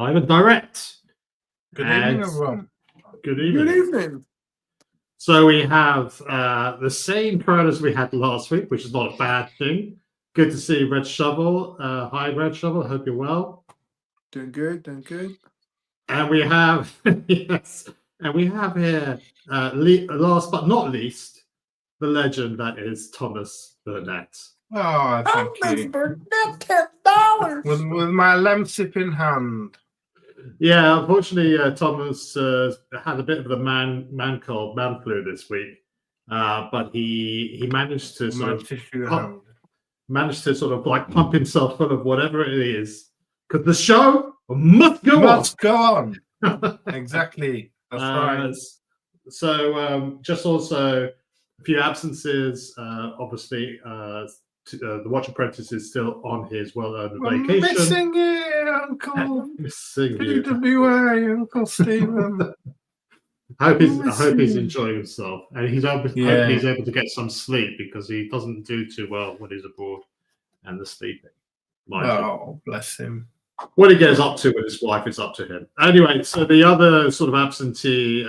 live and direct. Good evening, everyone. Good evening. Good evening. So we have the same crowd as we had last week, which is not a bad thing. Good to see Red Shovel. Hi, Red Shovel. Hope you're well. Doing good, doing good. And we have yes, and we have here last but not least the legend that is Thomas Burnett. Oh, thank you. Burnett, $10. With my lemsip in hand. Yeah, unfortunately, Thomas had a bit of the man cold, man flu this week, but he managed to sort of like pump himself full of whatever it is, because the show must go on. Exactly. That's right. So just also a few absences. Obviously, the Watch Apprentice is still on his well-earned vacation. Missing you, Uncle. Missing you. PWA, Uncle Stephen. I hope he's enjoying himself, and hopefully he's able to get some sleep, because he doesn't do too well when he's abroad and the sleeping. Oh, bless him. What he gets up to with his wife is up to him. Anyway, so the other sort of absentee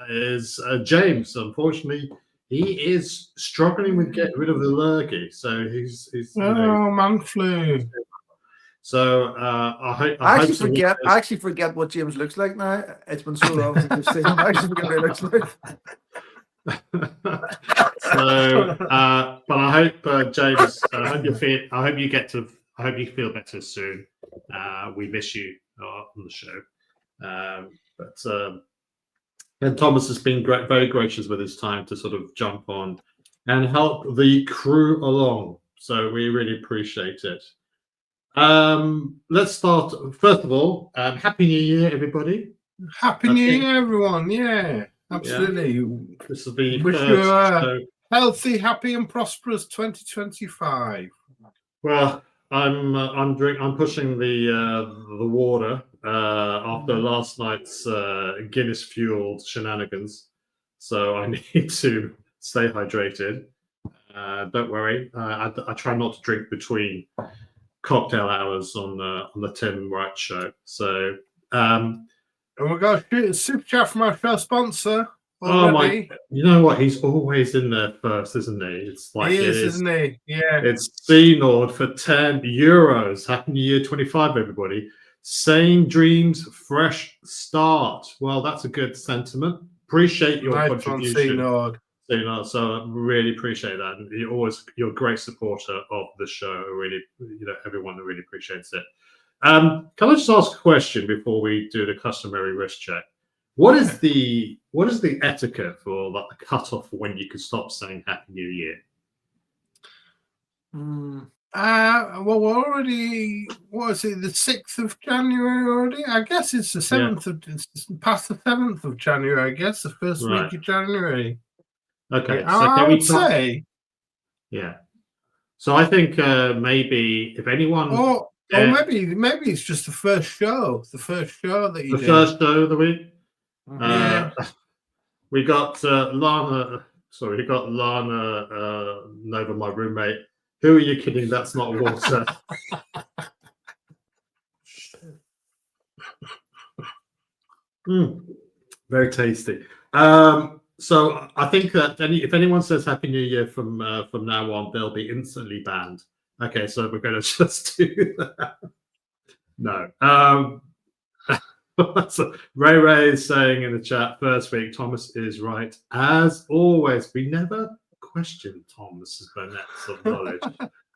is James. Unfortunately, he is struggling with getting rid of the lurgy. So he's man flu. So I actually forget what James looks like now. It's been so long since I've seen him. I actually forget what he looks like. So, but I hope James. I hope you feel better soon. We miss you on the show. And Thomas has been very gracious with his time to sort of jump on and help the crew along. So we really appreciate it. Let's start. First of all, Happy New Year, everybody. Happy New Year, everyone. Yeah, absolutely. Yeah. This will be wish you a healthy, happy, and prosperous 2025. Well, I'm pushing the water after last night's Guinness fueled shenanigans, so I need to stay hydrated. Don't worry, I try not to drink between cocktail hours on the Tim Wright show. So and we've got a super chat from our show sponsor Oh already. my! You know what? He's always in there first, isn't he? It's like he is, isn't he? Yeah. It's C-Nord for €10. Happy New Year 25, everybody. Same dreams, fresh start. Well, that's a good sentiment. Appreciate your contribution. C-Nord. So I really appreciate that. And you're a great supporter of the show. Really, everyone really appreciates it. Can I just ask a question before we do the customary wrist check? What is the etiquette for like the cutoff for when you can stop saying Happy New Year? Well, we're already, what is it, the 6th of January already? I guess it's the 7th it's past the 7th of January, I guess, the first week of January. Okay, so I would say. Yeah. So I think maybe if anyone. Or maybe it's just the first show that you did. The first show of the week. Yeah. We got Lana. Sorry, we got Lana Nova, my roommate. Who are you kidding? That's not water. Very tasty. So I think that if anyone says Happy New Year from now on, they'll be instantly banned. Okay, so we're going to just do that. No. So Ray is saying in the chat, first week, Thomas is right. As always, we never question Thomas Burnett's knowledge.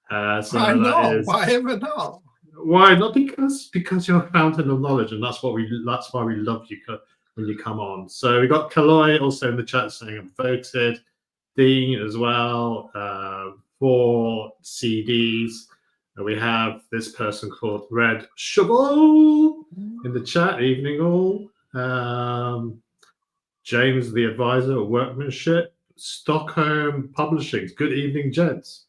Why not? Why ever not? Why not? Because you're a fountain of knowledge, and that's why we love you when you come on. So we got Kaloy also in the chat saying I'm voted. Dean as well. 4 CDs. And we have this person called Red Shovel in the chat. Evening all. James, the advisor of workmanship. Stockholm Publishing. Good evening, gents.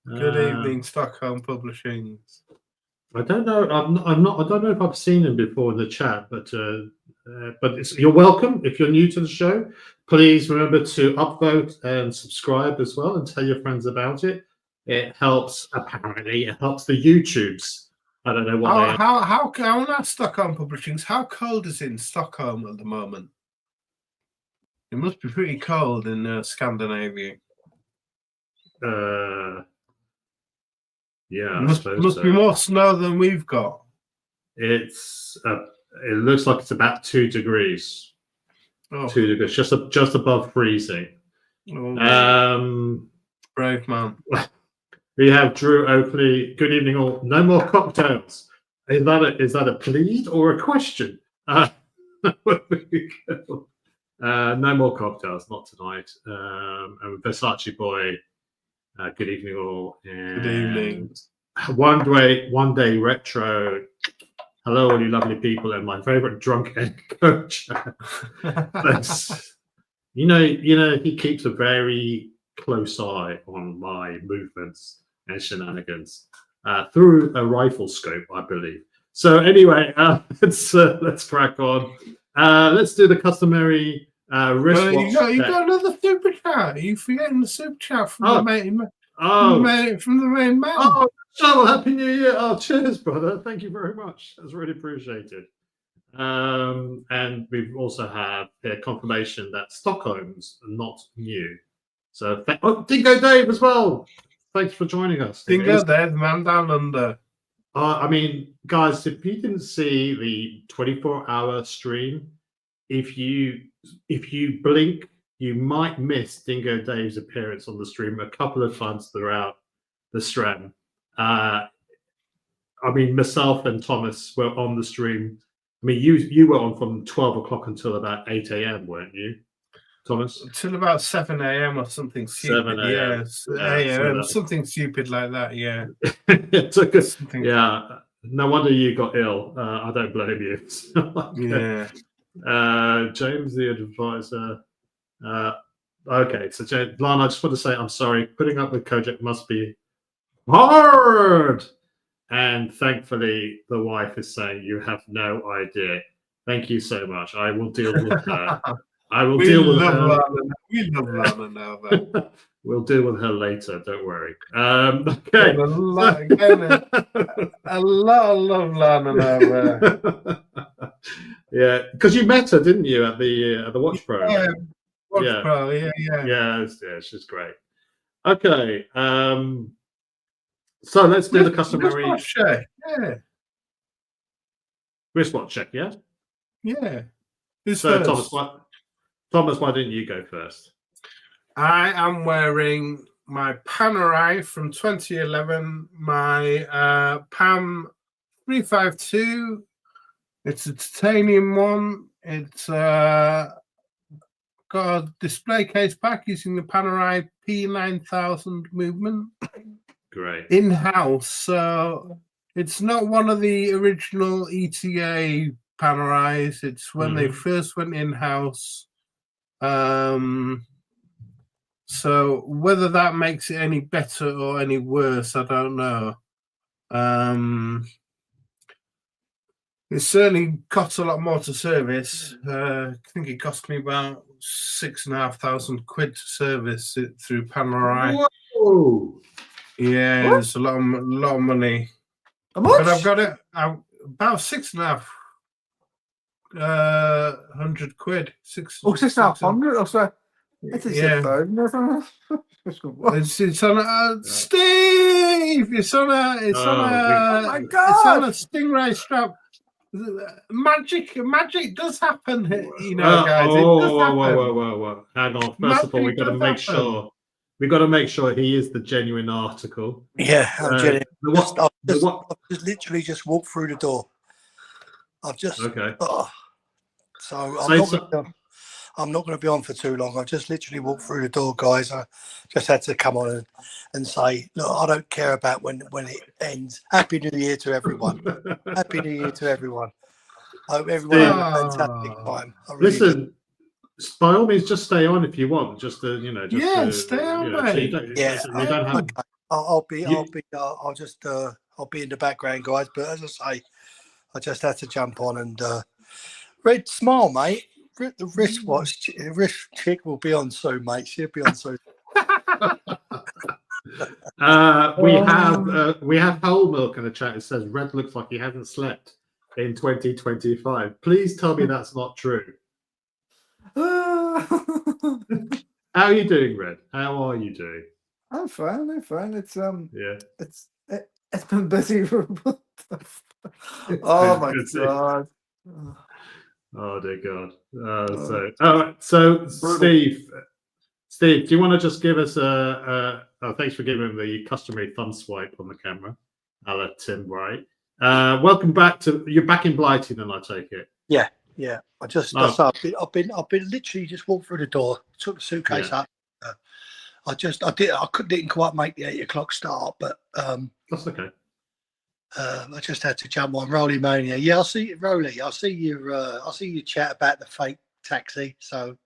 Good evening, Stockholm Publishing. I don't know. I don't know if I've seen him before in the chat, but you're welcome. If you're new to the show, please remember to upvote and subscribe as well, and tell your friends about it. It helps. Apparently, it helps the YouTubes I don't know what they are. How on our Stockholm publishings, how cold is it in Stockholm at the moment? It must be pretty cold in Scandinavia. Yeah, must be more snow than we've got. It looks like it's about 2 degrees. 2 degrees, just above freezing. Brave man. We have Drew Oakley. Good evening, all. No more cocktails. Is that a plead or a question? No more cocktails, not tonight. And Versace Boy. Good evening, all. And good evening. One day retro. Hello, all you lovely people, and my favorite drunk egg coach. He keeps a very close eye on my movements and shenanigans through a rifle scope, I believe. So anyway, let's crack on. Let's do the customary wristwatch. You got another super chat. Are you forgetting the super chat from the main man? Oh, Charlotte, Happy New Year. Oh, cheers, brother. Thank you very much. That's really appreciated. And we've also had confirmation that Stockholm's not new. So, Dingo Dave as well. Thanks for joining us. Dingo Dave, man down under. I mean, guys, if you didn't see the 24-hour stream, if you blink, you might miss Dingo Dave's appearance on the stream a couple of times throughout the stream. I mean, myself and Thomas were on the stream. I mean, you were on from 12 o'clock until about 8 a.m., weren't you, Thomas? Until about 7 a.m. or something stupid. 7 a.m. Yeah, something stupid like that, yeah. It took us, yeah. No wonder you got ill. I don't blame you. Yeah. James, the advisor. Okay, so James, Lana, I just want to say I'm sorry. Putting up with Kojak must be hard. And thankfully, the wife is saying you have no idea. Thank you so much. I will deal with her. I will deal with her. We love Lana now, though. We'll deal with her later. Don't worry. Okay. A lot of love, Lana now. Yeah, because you met her, didn't you, at the Watch Pro? Yeah, Watch Pro. Yeah. Yeah, she's great. Okay. So let's do the customary wristwatch check. Yeah. Wristwatch check. Yeah. Yeah. So Thomas, why didn't you go first? I am wearing my Panerai from 2011, my PAM 352. It's a titanium one. It's got a display case back using the Panerai P9000 movement. Great. In-house. So it's not one of the original ETA Panerais. It's when they first went in-house. So whether that makes it any better or any worse, I don't know. It certainly costs a lot more to service. I think it cost me about £6,500 to service it through Panerai. Whoa! Yeah, What? it's a lot of money. How much? But I've got it about £6,500. £6,500. £6,500 or so. It's Yeah. It's on Steve. It's on a my it's God. on a Stingray strap. Magic does happen, guys. It does happen. Whoa. Hang on. First of all, we got to make sure he is the genuine article. Yeah, I'm genuine. I've just literally just walked through the door. Okay. So I'm not going to be on for too long. I just literally walked through the door, guys. I just had to come on and say, look, I don't care about when it ends. Happy New Year to everyone. Happy New Year to everyone. I hope everyone had a fantastic time. Listen, by all means, just stay on if you want. Just to, stay on, mate. I'll be in the background, guys. But as I say, I just had to jump on and Red, smile, mate. The wrist chick will be on soon, mate. She'll be on soon. We have whole milk in the chat. It says Red looks like he hasn't slept in 2025. Please tell me that's not true. How are you doing, Red? How are you doing? I'm fine. It's yeah. It's been busy for a month. Oh my god. Oh dear God. So Steve, do you want to just give us thanks for giving the customary thumb swipe on the camera, a la Tim Wright. Welcome back you're back in Blighty then, I take it. Yeah. I've been literally just walked through the door, took the suitcase up. I didn't quite make the 8 o'clock start, but that's okay. I just had to jump on Rolly Mania. Yeah, I'll see you, Rolly. I'll see you chat about the fake taxi. So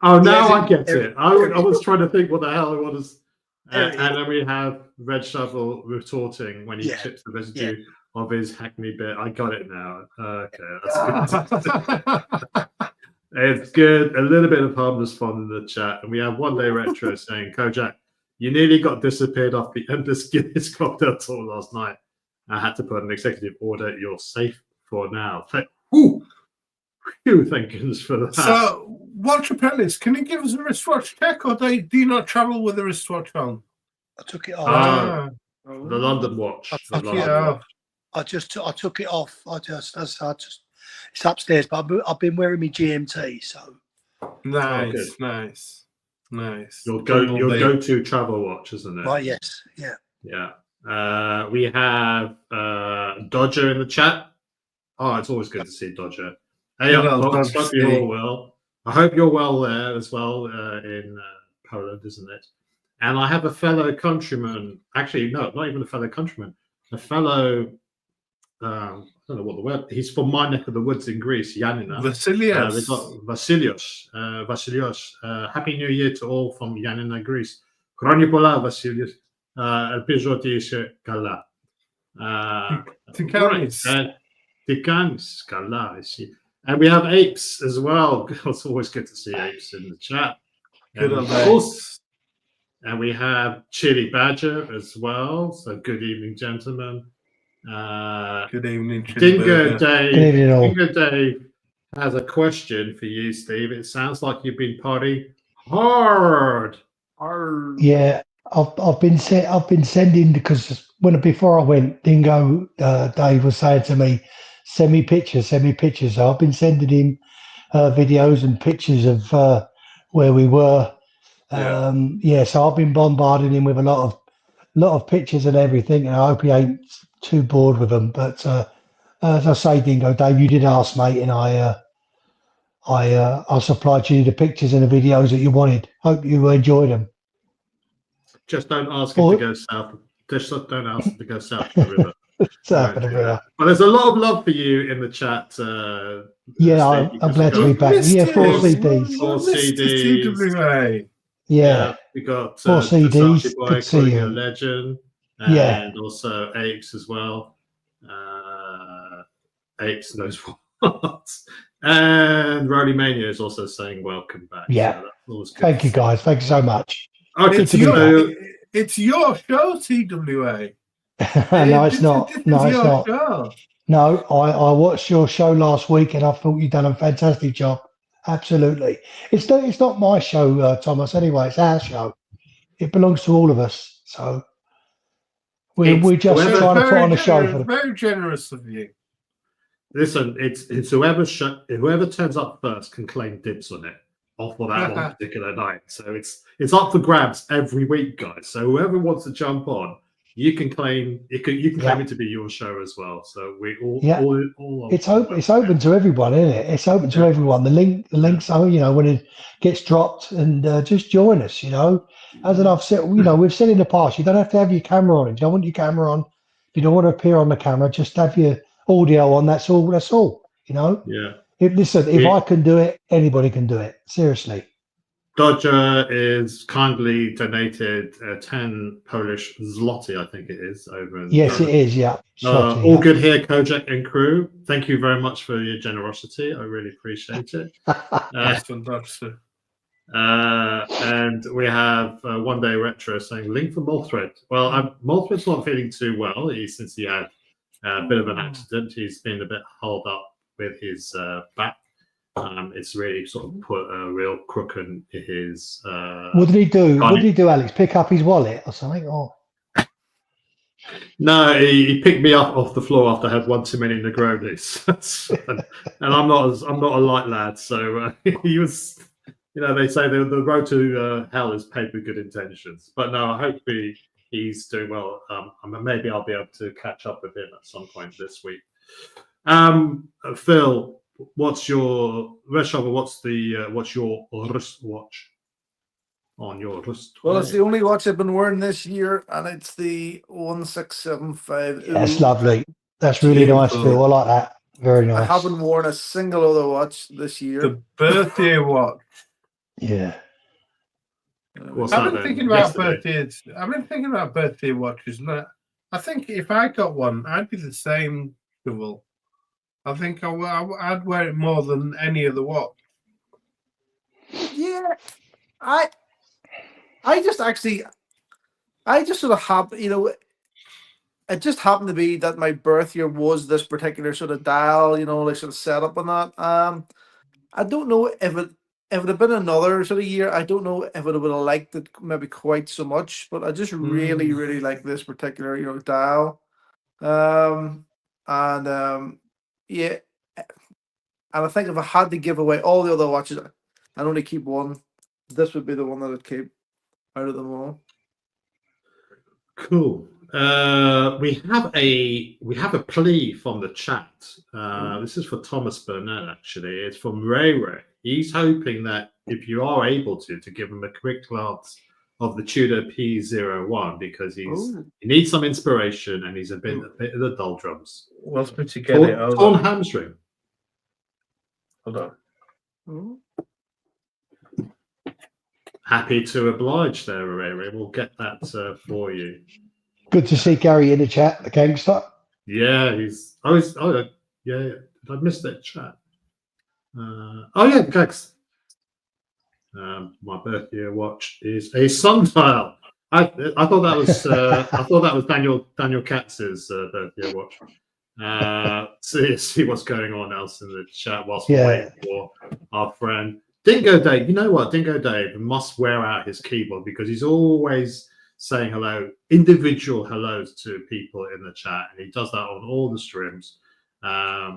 oh, now I get it. I was trying to think what the hell it was. And then we have Red Shovel retorting when he chips the residue of his Hackney bit. I got it now. Okay, that's good. It's good. A little bit of harmless fun in the chat. And we have One Day Retro saying, Kojak, you nearly got disappeared off the endless Guinness cocktail tour last night. I had to put an executive order. You're safe for now. Thank goodness for that. So, Walter Pellis, can you give us a wristwatch check, or do you not travel with a wristwatch on? I took it off. The London watch. I took it off. It's upstairs, but I've been wearing my GMT. So nice. Your go-to travel watch, isn't it? Right. Yes. Yeah. We have Dodger in the chat. Oh, it's always good to see Dodger. Hey, I hope you're all well. I hope you're well there as well in Poland, isn't it? And I have a fellow countryman. Actually, no, not even a fellow countryman. A fellow. I don't know what the word. He's from my neck of the woods in Greece, Yanina. Vasilios. We've got Vasilios. Vasilios. Happy New Year to all from Yanina, Greece. Χρόνια πολλά, Vasilios. Ελπίζω ότι είσαι καλά. Τι κάνεις? Τι κάνεις? Καλά, εσύ. And we have Apes as well. It's always good to see Apes in the chat. Good old Apes. And we have Chili Badger as well. So good evening, gentlemen. Good evening, Dingo Dave has a question for you, Steve. It sounds like you've been partying hard. Yeah, I've been sending, because before I went, Dingo Dave was saying to me, send me pictures. So I've been sending him videos and pictures of where we were. So I've been bombarding him with a lot of pictures and everything, and I hope he ain't too bored with them. But as I say, Dingo Dave, you did ask, mate, and I supplied you the pictures and the videos that you wanted. Hope you enjoyed them. Just don't ask him to go south. Just don't ask him to go south of the river. South of the river. But there's a lot of love for you in the chat. I'm glad to be back. Yeah, 4 CDs. 4 CDs. Yeah, we got 4 CDs. Boy, Good to see you. A legend. And also Apes as well. Apes knows what. And Rowdy Mania is also saying welcome back. Yeah. So thank you, guys. Thank you so much. Okay, it's your show, TWA. No, it's not. No, it's not. Show. No, I watched your show last week, and I thought you'd done a fantastic job. Absolutely. It's not my show, Thomas. Anyway, it's our show. It belongs to all of us. So we're just trying to put on a show for them. Very generous of you. Listen, it's whoever turns up first can claim dibs on it off of that one particular night. So it's up for grabs every week, guys. So whoever wants to jump on, you can claim it to be your show as well. So we all it's open to everyone, isn't it? It's open to everyone. The links are, when it gets dropped, and just join us, As I've said, we've said in the past, you don't have to have your camera on. If you don't want your camera on, if you don't want to appear on the camera, just have your audio on. That's all. Yeah. If I can do it, anybody can do it. Seriously. Dodger is kindly donated 10 Polish zloty, I think it is, over in Yes, it is, yeah. All good here, Kojak and crew. Thank you very much for your generosity. I really appreciate it. That's fantastic. And we have One Day Retro saying link for Molthred. Well, Molthred's not feeling too well since he had a bit of an accident. He's been a bit held up with his back. It's really sort of put a real crook in his. What did he do? What did he do, Alex? Pick up his wallet or something? Or no, he picked me up off the floor after I had one too many Negronis, and I'm not a light lad, so he was. You know, they say the road to hell is paved with good intentions. But no, I hope he's doing well. Maybe I'll be able to catch up with him at some point this week. Phil, what's your wrist watch on your wrist? Well, it's the only watch I've been wearing this year, and it's the 1675. that's lovely. That's really nice, Phil. I like that. Very nice. I haven't worn a single other watch this year. The birthday watch. Yeah. I've been thinking about birthdays. I've been thinking about birthday watches. I think if I got one, I'd be the same. Will. I think I'd wear it more than any other watch. Yeah, I just sort of have, you know, it just happened to be that my birth year was this particular sort of dial, you know, like sort of setup on that. I don't know if it had been another sort of year, I don't know if I would have liked it maybe quite so much, but I just really, really like this particular, you know, dial. Yeah, and I think if I had to give away all the other watches, I'd only keep one. This would be the one that I'd keep out of them all. Cool. We have a plea from the chat. This is for Thomas Burnett, actually. It's from Ray Ray. He's hoping that if you are able to give him a quick glance of the Tudor P01 because he needs some inspiration and he's a bit of the doldrums. What's put together? Torn hamstring. Hold on. Happy to oblige there, Ray Ray. We'll get that for you. Good to see Gary in the chat, the gangster. Yeah, yeah. I missed that chat. Yeah, thanks. My birthday watch is a sundial. I thought that was Daniel Katz's birthday watch. See what's going on else in the chat whilst we wait for our friend Dingo Dave. You know what, Dingo Dave must wear out his keyboard because he's always saying individual hellos to people in the chat, and he does that on all the streams. I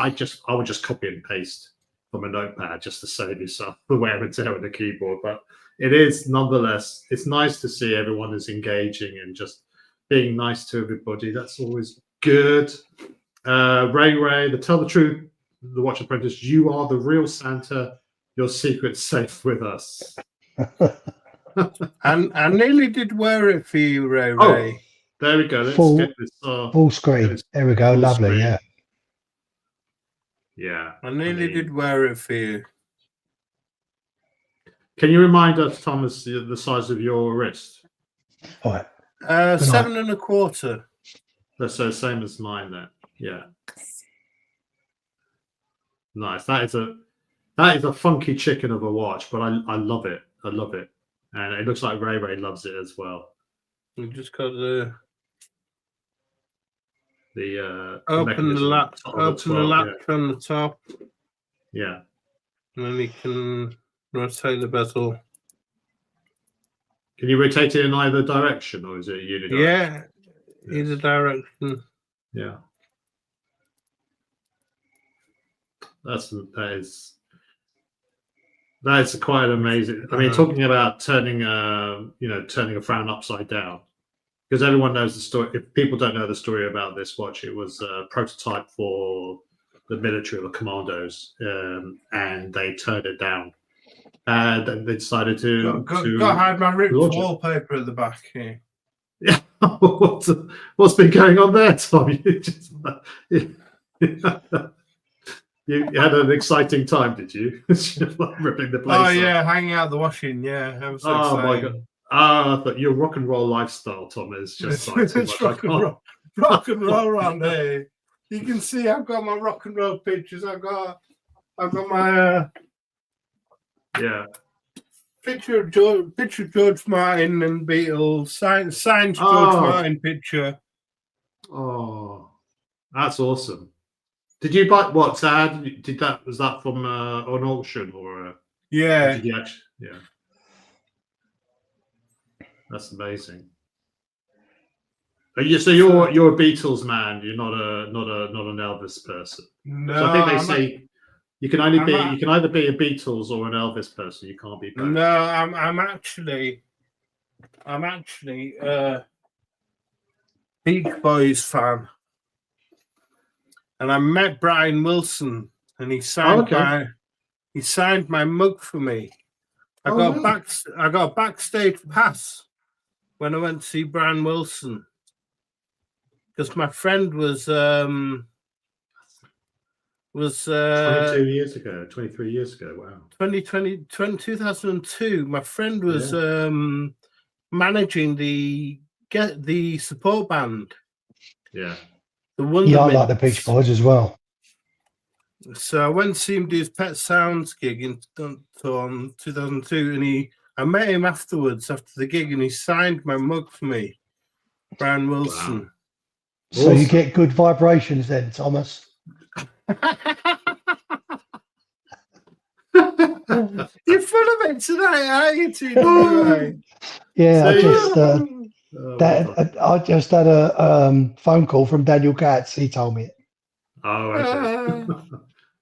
would just copy and paste from a notepad just to save yourself the wear and tear with the keyboard. But it is nonetheless, it's nice to see everyone is engaging and just being nice to everybody. That's always good. Ray, to tell the truth, the Watch Apprentice, you are the real Santa. Your secret's safe with us. And I nearly did wear it for you, Ray. Oh, there we go. Let's get this full screen. There we go. Lovely, screen. Yeah. I nearly did wear it for you. Can you remind us, Thomas, the size of your wrist? All right. 7 1/4. That's the same as mine then. Yeah. Nice. That is a funky chicken of a watch, but I love it. I love it. And it looks like Ray loves it as well. We just got the open the latch on the top. Yeah. And then you can rotate the bezel. Can you rotate it in either direction, or is it unidirectional? Yeah, either direction. Yeah. That is quite amazing. I mean, talking about turning a frown upside down, because everyone knows the story. If people don't know the story about this watch, it was a prototype for the military or the commandos, and they turned it down, and then they decided to hide my ripped wallpaper at the back here. Yeah, what's been going on there, Tom? You had an exciting time, did you? Ripping the place. Oh yeah, hanging out the washing. Yeah, I was so excited. My god! I thought your rock and roll lifestyle, Tom, is just like too much. rock and roll around here. You can see I've got my rock and roll pictures. I've got my yeah. Picture of George Martin and Beatles. Signed George Martin picture. Oh, that's awesome. Did you buy what? Sad? Did that? Was that from an auction or? Yeah. Did you actually? Yeah. That's amazing. So you're a Beatles man. You're not an Elvis person. No. So I think they say you can either be a Beatles or an Elvis person. You can't be both. No, I'm actually Beach Boys fan, and I met Brian Wilson, and he signed my mug for me. I got a backstage pass when I went to see Brian Wilson, because my friend was 22 years ago, 23 years ago. Wow. 2002. My friend was managing the support band. Yeah. I like the Beach Boys as well. So I went to see him do his Pet Sounds gig in 2002, and I met him afterwards after the gig, and he signed my mug for me, Brian Wilson. Wow. So you get good vibrations then, Thomas. You're full of it tonight, aren't you, TWA? Yeah, I just had a phone call from Daniel Katz. He told me it. Oh, okay.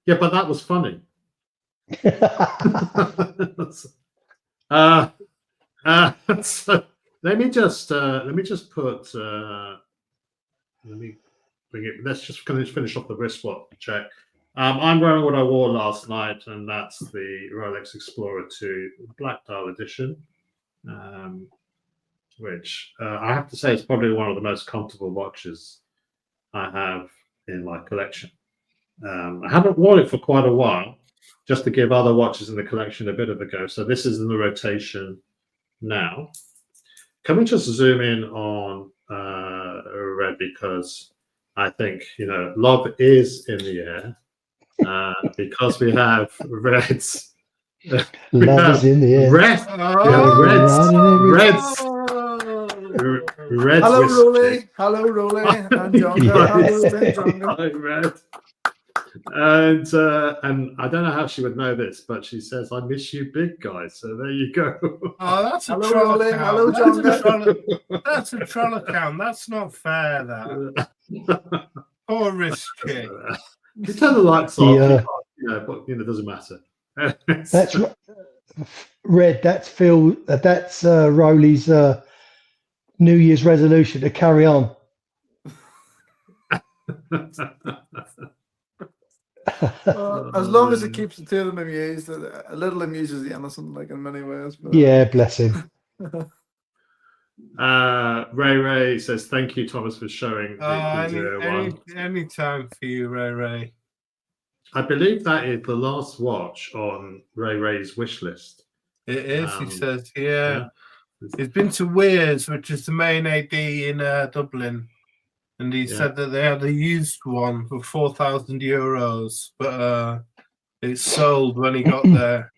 Yeah, but that was funny. So let me just put. Let me bring it. Let's just finish off the wristwatch check. I'm wearing what I wore last night, and that's the Rolex Explorer 2 Black Dial Edition, which I have to say is probably one of the most comfortable watches I have in my collection. I haven't worn it for quite a while, just to give other watches in the collection a bit of a go. So this is in the rotation now. Can we just zoom in on Red, because I think love is in the air. Because we have Reds. Love is in the air. Reds. Hello, Rolly. Hello, Rolly. And John. Hi, Red. And I don't know how she would know this, but she says, "I miss you, big guy." So there you go. Oh, that's a hello, troll Rolly. account. Hello, John. That's a troll account. That's not fair. That poor risky. You turn the lights off, but it doesn't matter. That's Red. That's Phil. That's Rowley's New Year's resolution to carry on. As long as it keeps the two of them amused, a little amuses the innocent, like in many ways. But, yeah, bless him. Ray says, "Thank you, Thomas, for showing." Any time for you, Ray. I believe that is the last watch on Ray's wish list. It is. He says, yeah. He's been to Weir's, which is the main AD in Dublin. And he said that they had a used one for €4,000, but it sold when he got there,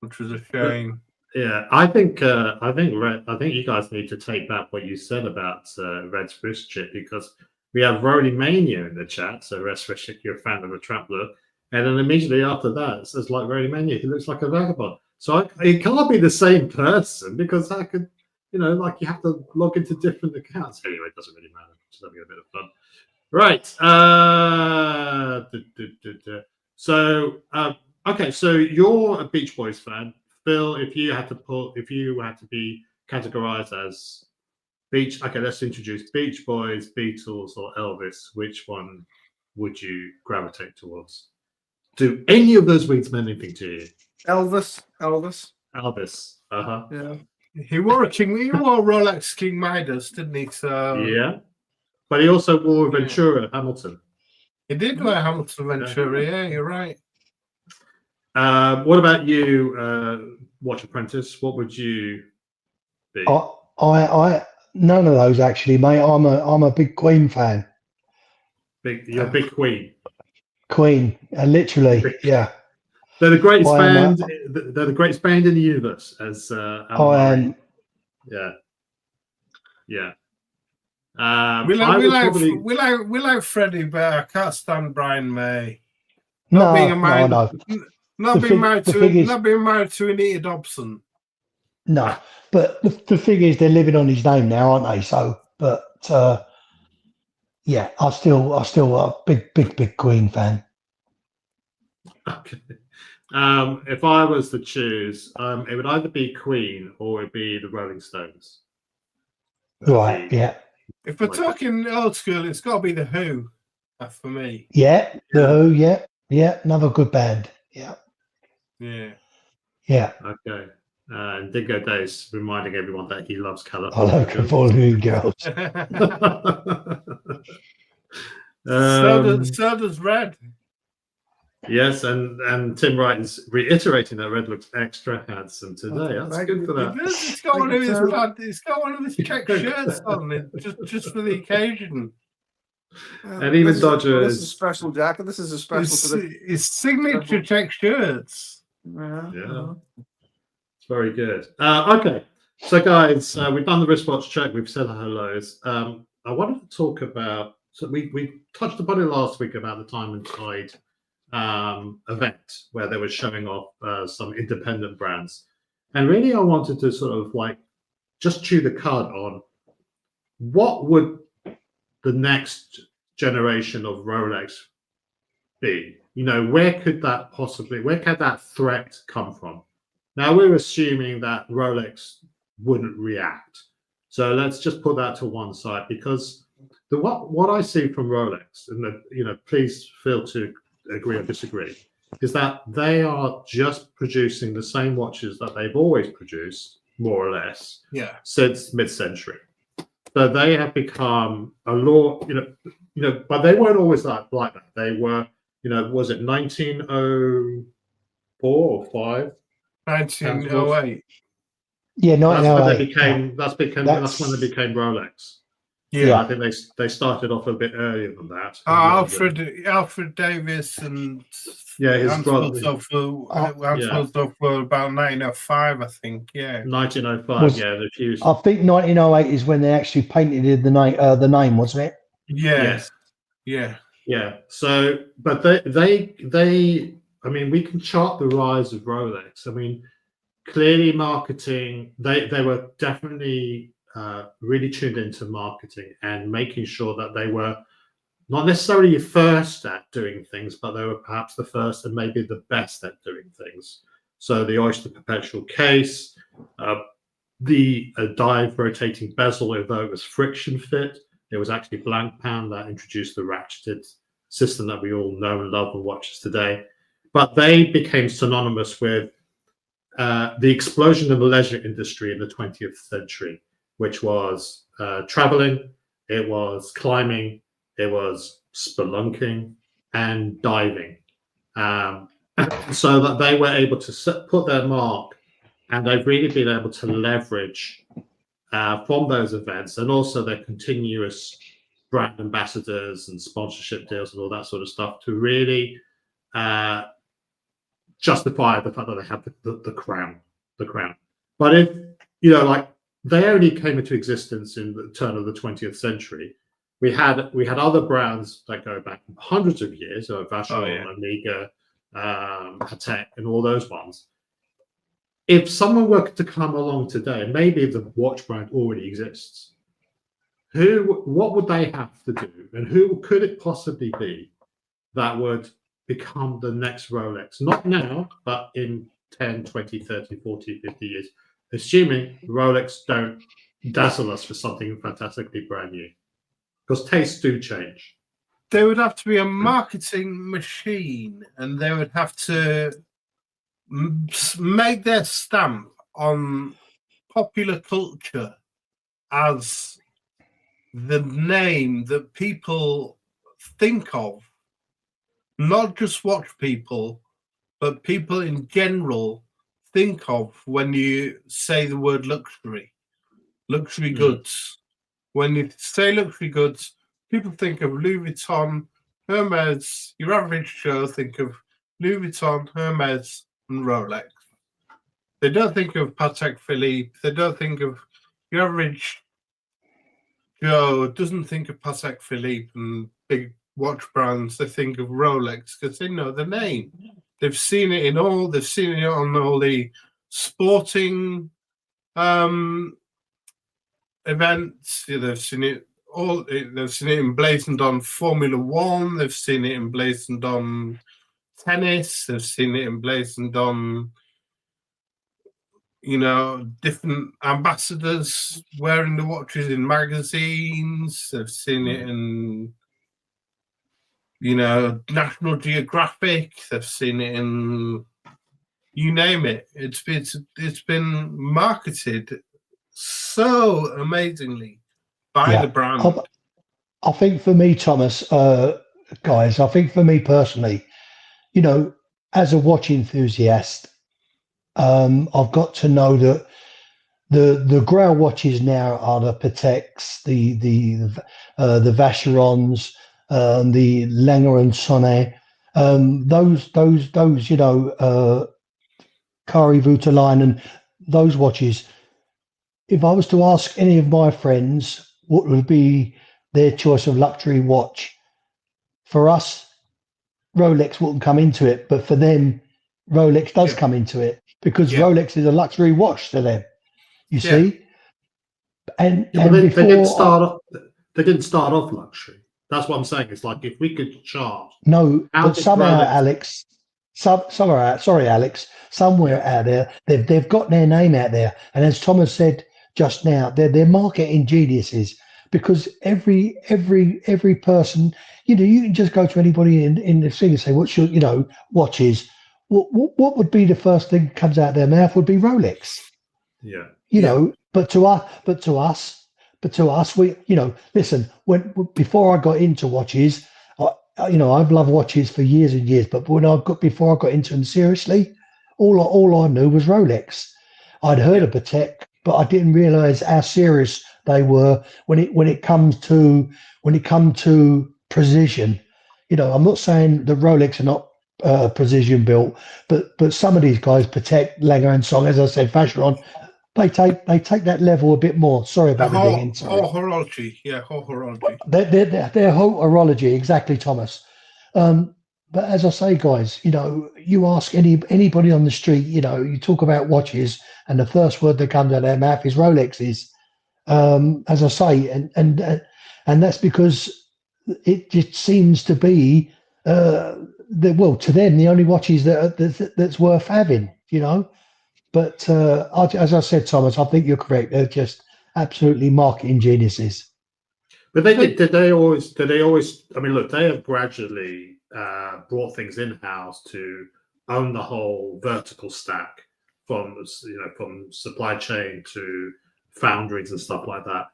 which was a shame. Yeah, I think you guys need to take back what you said about Red's wrist chip, because we have Rolling Mania in the chat. So Rest Rishik, you're a fan of a trap look, and then immediately after that, it says like Rolling Mania, he looks like a vagabond. So it can't be the same person, because that could, like you have to log into different accounts. Anyway, it doesn't really matter. Just having a bit of fun. Right. So okay. So you're a Beach Boys fan, Phil. If you had to be categorized as okay, let's introduce Beach Boys, Beatles, or Elvis. Which one would you gravitate towards? Do any of those mean anything to you? Elvis. Yeah. He wore Rolex King Midas, didn't he? So yeah. But he also wore Ventura Hamilton. He did wear Hamilton Ventura. Yeah, you're right. What about you, Watch Apprentice? What would you be? I none of those actually, mate. I'm a big Queen fan. You're a big Queen. Queen, literally, yeah. They're the greatest band. They're the greatest band in the universe, as Alan Murray. Yeah. We like Freddie, but I can't stand Brian May. Not being married to Anita Dobson. No, but the thing is, they're living on his name now, aren't they? So, but yeah, I'm still a big Queen fan. Okay. If I was to choose, it would either be Queen or it'd be the Rolling Stones. Right. Yeah. If we're talking old school, it's got to be the Who for me. Yeah. The Who. Yeah. Yeah. Another good band. Yeah. Yeah. Yeah. Okay. And Dingo Days reminding everyone that he loves I California. love California Girls. So does Red. Yes, and Tim Wright is reiterating that Red looks extra handsome today. That's good for that. It's got one of his check shirts on it just for the occasion. And even Dodger is a special jacket. This is a special. It's signature check shirts. Yeah. It's very good. Okay. So guys, we've done the wristwatch check, we've said our hellos. I wanted to talk about, so we touched upon it last week about the Time and Tide event where they were showing off some independent brands, and really I wanted to sort of like just chew the cud on what would the next generation of Rolex be. You know, where could that threat come from? Now we're assuming that Rolex wouldn't react, so let's just put that to one side, because what I see from Rolex, and please feel to agree or disagree, is that they are just producing the same watches that they've always produced, more or less, since mid-century. So they have become a law, but they weren't always like that. They were, was it 1904 or 5? 1908. Yeah, 1908. That's when they became Rolex. Yeah, I think they started off a bit earlier than that. Alfred Davis and his brother. Stuff were about 1905, I think. Yeah, 1905. The fuse. I think 1908 is when they actually painted the name, wasn't it? Yes. Yeah. So, but they. I mean, we can chart the rise of Rolex. I mean, clearly marketing. They were definitely really tuned into marketing and making sure that they were not necessarily first at doing things, but they were perhaps the first and maybe the best at doing things. So the Oyster Perpetual case, the dive rotating bezel, although it was friction fit, it was actually Blancpain that introduced the ratcheted system that we all know and love and watches today. But they became synonymous with the explosion of the leisure industry in the 20th century, which was traveling, it was climbing, it was spelunking and diving. So that they were able to put their mark, and they've really been able to leverage from those events, and also their continuous brand ambassadors and sponsorship deals and all that sort of stuff to really justify the fact that they have the crown. But if, they only came into existence in the turn of the 20th century. We had other brands that go back hundreds of years, Vacheron, Omega, Patek, and all those ones. If someone were to come along today, maybe the watch brand already exists, what would they have to do, and who could it possibly be that would become the next Rolex? Not now, but in 10, 20, 30, 40, 50 years, assuming Rolex don't dazzle us for something fantastically brand new. Because tastes do change. There would have to be a marketing machine, and they would have to make their stamp on popular culture as the name that people think of, not just watch people, but people in general think of when you say the word luxury goods. When you say luxury goods, people think of Louis Vuitton, Hermes. Your average Joe think of Louis Vuitton, Hermes, and Rolex. They don't think of Patek Philippe. They don't think of your average Joe. Doesn't think of Patek Philippe and big watch brands. They think of Rolex because they know the name. They've seen it on all the sporting events. They've seen it emblazoned on Formula One. They've seen it emblazoned on tennis. They've seen it emblazoned on, different ambassadors wearing the watches in magazines. They've seen it in, National Geographic. They've seen it in, you name it. It's been marketed so amazingly by the brand. I think for me, Thomas, guys, I think for me personally, as a watch enthusiast, I've got to know that the Grail watches now are the Pateks, the Vacherons, the Langer and Sonnet, those Kari Voutilainen, and those watches. If I was to ask any of my friends what would be their choice of luxury watch, for us, Rolex wouldn't come into it, but for them, Rolex does come into it because Rolex is a luxury watch to them. You see, and they didn't start off luxury. That's what I'm saying. It's like if we could charge. No, but somehow, Alex. Somewhere out there, they've got their name out there, and as Thomas said just now, they're marketing geniuses because every person, you can just go to anybody in the thing and say, "What's your, watches?" What would be the first thing that comes out of their mouth would be Rolex. Yeah. But to us, we, listen. Before I got into watches, I've loved watches for years and years. But before I got into them seriously, all I knew was Rolex. I'd heard of Patek, but I didn't realise how serious they were when it comes to precision. I'm not saying the Rolex are not precision built, but some of these guys, Patek, Langer and Song, as I said, Vacheron, they take that level a bit more. Sorry about the dinging. Sorry. Horology, horology. Their whole horology, exactly, Thomas. But as I say, guys, you ask anybody on the street, you talk about watches, and the first word that comes out of their mouth is Rolexes. As I say, and that's because it just seems to be to them the only watches that's worth having, But as I said, Thomas, I think you're correct. They're just absolutely marketing geniuses. But did they always? I mean, look, they have gradually brought things in house to own the whole vertical stack from supply chain to foundries and stuff like that.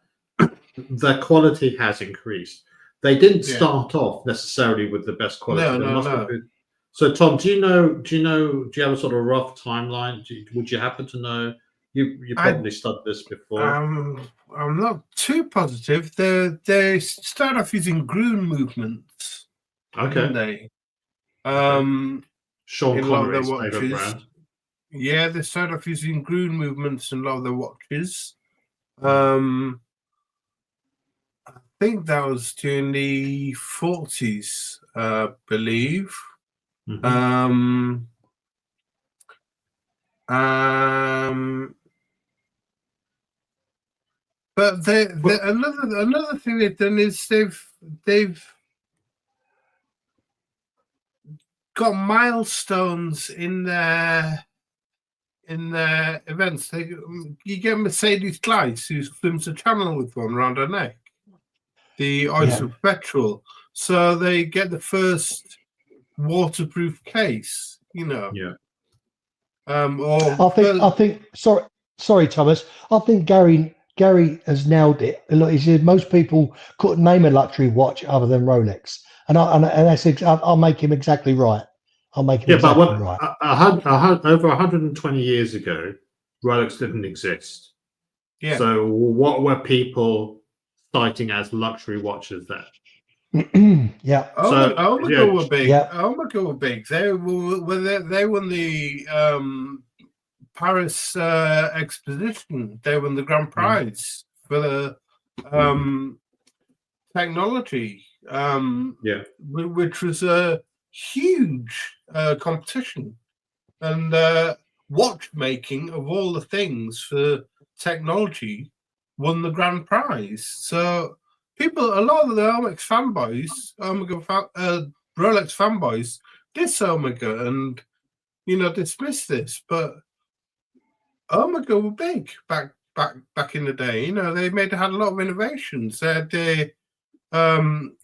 Their quality has increased. They didn't start off necessarily with the best quality. No. So, Tom, do you have a sort of rough timeline? Would you happen to know? You probably studied this before. I'm not too positive. They start off using Gruen movements. Okay. Didn't they? Sean Connery's favorite brand. Yeah, they start off using Gruen movements in a lot of their watches. I think that was during the 40s, I believe. Mm-hmm. But another thing they've done is they've got milestones in their events. You get Mercedes Gleis, who swims a channel with one around her neck, the Oyster Perpetual. So they get the first waterproof case, Yeah. I think. Sorry, Thomas. I think Gary has nailed it. Look, he said most people couldn't name a luxury watch other than Rolex, and I'll make him exactly right. I'll make him exactly right. Over 120 years ago, Rolex didn't exist. Yeah. So what were people citing as luxury watches then? Yeah. Omega were big. Yeah. Omega were big. They won the Paris exposition. They won the grand prize for the technology. Which was a huge competition, and watchmaking of all the things for technology won the grand prize. So a lot of the Rolex fanboys diss Omega and dismiss this, but Omega were big back in the day. They had a lot of innovations. They had the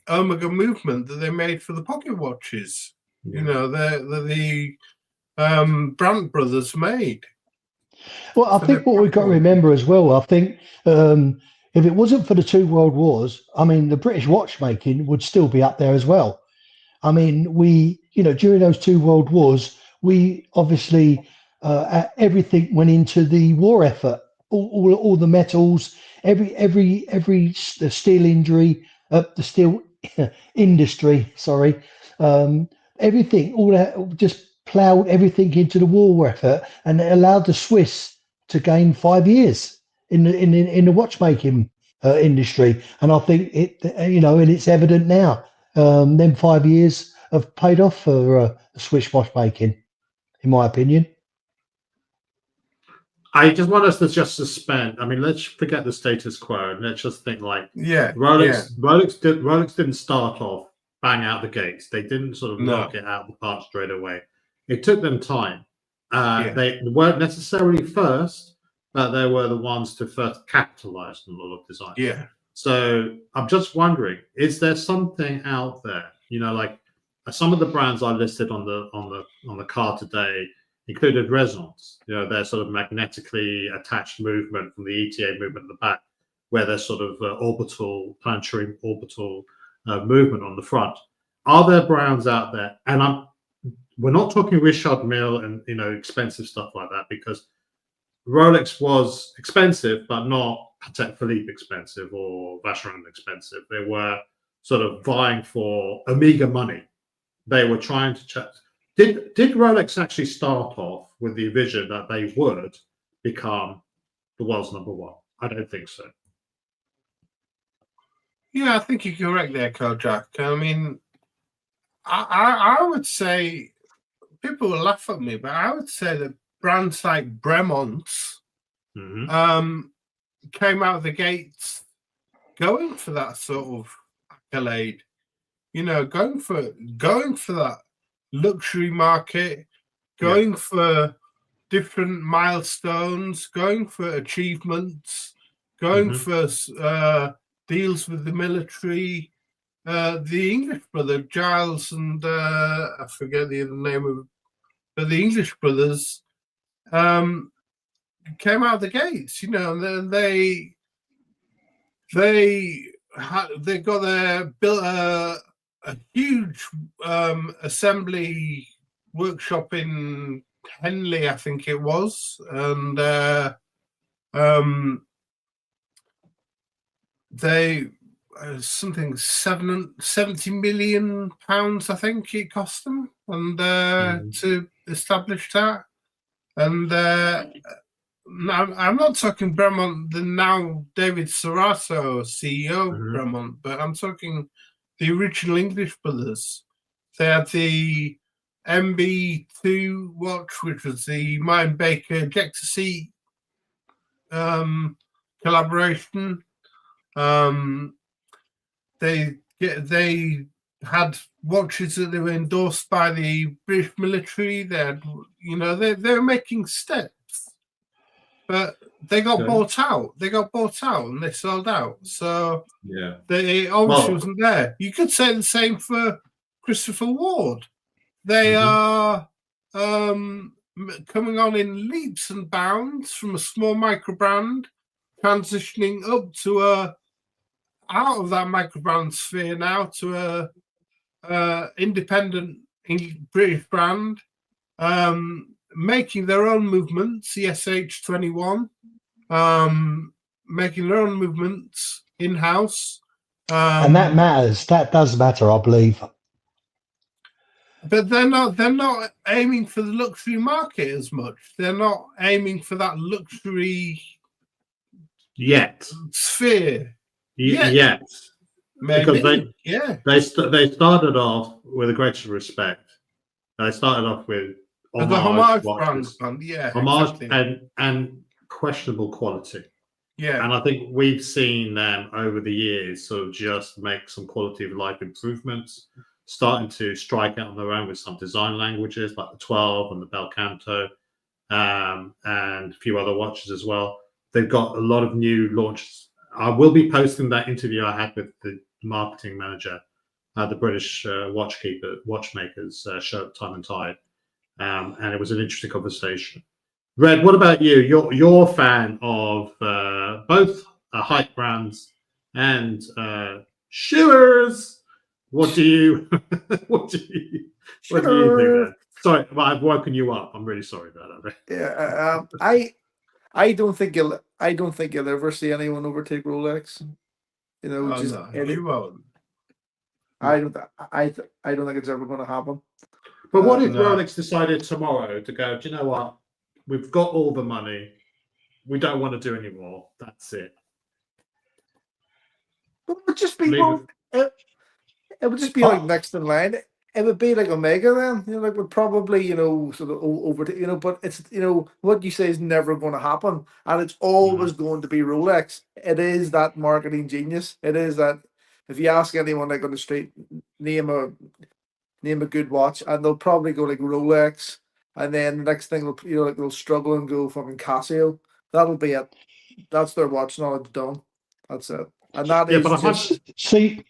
Omega movement that they made for the pocket watches. The Brandt brothers made. Well, I think what we've got to remember as well, I think if it wasn't for the two world wars, I mean, the British watchmaking would still be up there as well. I mean, during those two world wars, we obviously everything went into the war effort. All the metals, the steel injury, the steel industry. Sorry, everything. All that just ploughed everything into the war effort, and it allowed the Swiss to gain 5 years in the watchmaking industry. And I think and it's evident now. Them 5 years have paid off for Swiss watchmaking, in my opinion. I just want us to just suspend. I mean, let's forget the status quo and let's just think Rolex didn't start off bang out the gates. They didn't sort of knock it out of the park straight away. It took them time. They weren't necessarily first, but they were the ones to first capitalize on a lot of design. Yeah. So I'm just wondering, is there something out there? Like some of the brands I listed on the card today included resonance. Their sort of magnetically attached movement from the ETA movement at the back, where there's sort of planetary orbital movement on the front. Are there brands out there? And we're not talking Richard Mille and expensive stuff like that, because Rolex was expensive, but not Patek Philippe expensive or Vacheron expensive. They were sort of vying for Omega money. They were trying to check. Did Rolex actually start off with the vision that they would become the world's number one? I don't think so. Yeah, I think you're correct there, Kojak. I mean, I would say, people will laugh at me, but I would say that brands like Bremont came out of the gates going for that sort of accolade. Going for that luxury market, going for different milestones, going for achievements, going for deals with the military. The English brother Giles and I forget the other name of, but the English brothers came out of the gates. And they built a huge assembly workshop in Henley, I think it was, and they something 70 million pounds, I think it cost them, and to establish that. And I'm not talking Bremont, the now David Serrato CEO of Bremont, but I'm talking the original English brothers. They had the MB2 watch, which was the Mine Baker ejector seat collaboration. They had watches that they were endorsed by the British military. They had, they were making steps, but they got bought out. They got bought out and they sold out. So they obviously wasn't there. You could say the same for Christopher Ward. They are coming on in leaps and bounds from a small micro brand, transitioning up to out of that micro brand sphere now to a independent British brand, making their own movements, the SH21, making their own movements in-house, And that matters. That does matter, I believe. But they're not aiming for the luxury market as much. They're not aiming for that luxury yet sphere. Yet. Maybe. Because they started off with a great respect. They started off with homage watches, brand, homage exactly. and questionable quality. Yeah, and I think we've seen them over the years sort of just make some quality of life improvements, starting to strike out on their own with some design languages like the 12 and the Bel Canto, and a few other watches as well. They've got a lot of new launches. I will be posting that interview I had with the marketing manager at the British watchmakers show Time and Tide, and it was an interesting conversation. Red, what about you? You're a fan of both hype brands and shoers. What do you what do you think then? Sorry, I've woken you up. I'm really sorry about that. Yeah, I don't think you'll ever see anyone overtake Rolex. You know, you won't. I don't think it's ever going to happen. But what if Rolex decided tomorrow to go, do you know what? We've got all the money. We don't want to do any more. That's it. But it would just be it would just be like next in line. It would be like Omega then, you know, like would probably, you know, sort of over, you know, but it's, you know, what you say is never going to happen, and it's always going to be Rolex. It is that marketing genius. It is that if you ask anyone like on the street, name a good watch, and they'll probably go like Rolex, and then the next thing they'll struggle and go fucking Casio. That'll be it. That's their watch knowledge done. That's it. And that is just see.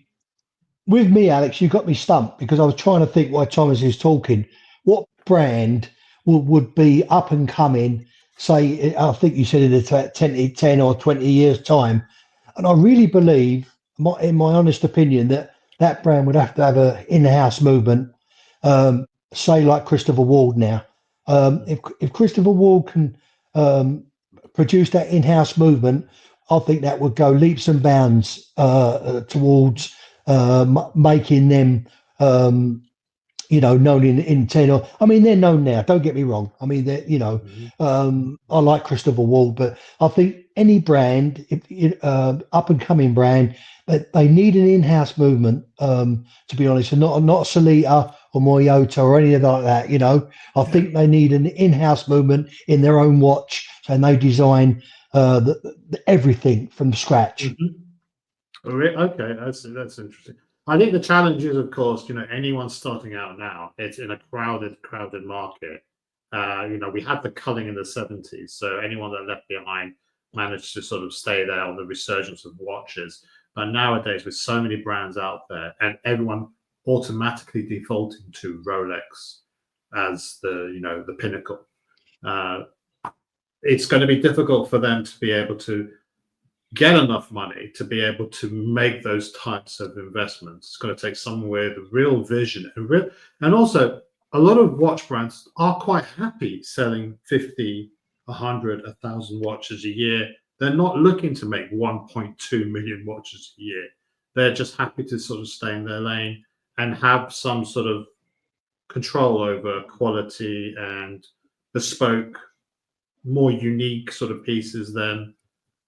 With me, Alex, you got me stumped because I was trying to think while Thomas is talking, what brand would be up and coming, say, I think you said in 10 or 20 years' time. And I really believe, in my honest opinion, that brand would have to have an in-house movement, say like Christopher Ward now. If Christopher Ward can produce that in-house movement, I think that would go leaps and bounds towards making them, known in 10 or, I mean, they're known now. Don't get me wrong. I mean, I like Christopher Wall, but I think any brand, up and coming brand, they need an in-house movement, to be honest, and not Salita or Moyota or anything like that. I think they need an in-house movement in their own watch, and they design everything from scratch. Okay, that's interesting. I think the challenge is, of course, anyone starting out now, it's in a crowded market. We had the culling in the 70s, so anyone that left behind managed to sort of stay there on the resurgence of watches. But nowadays, with so many brands out there, and everyone automatically defaulting to Rolex as the pinnacle, it's going to be difficult for them to be able to get enough money to be able to make those types of investments. It's going to take someone with real vision and also a lot of watch brands are quite happy selling 50, 100, 1,000 watches a year. They're not looking to make 1.2 million watches a year. They're just happy to sort of stay in their lane and have some sort of control over quality and bespoke, more unique sort of pieces than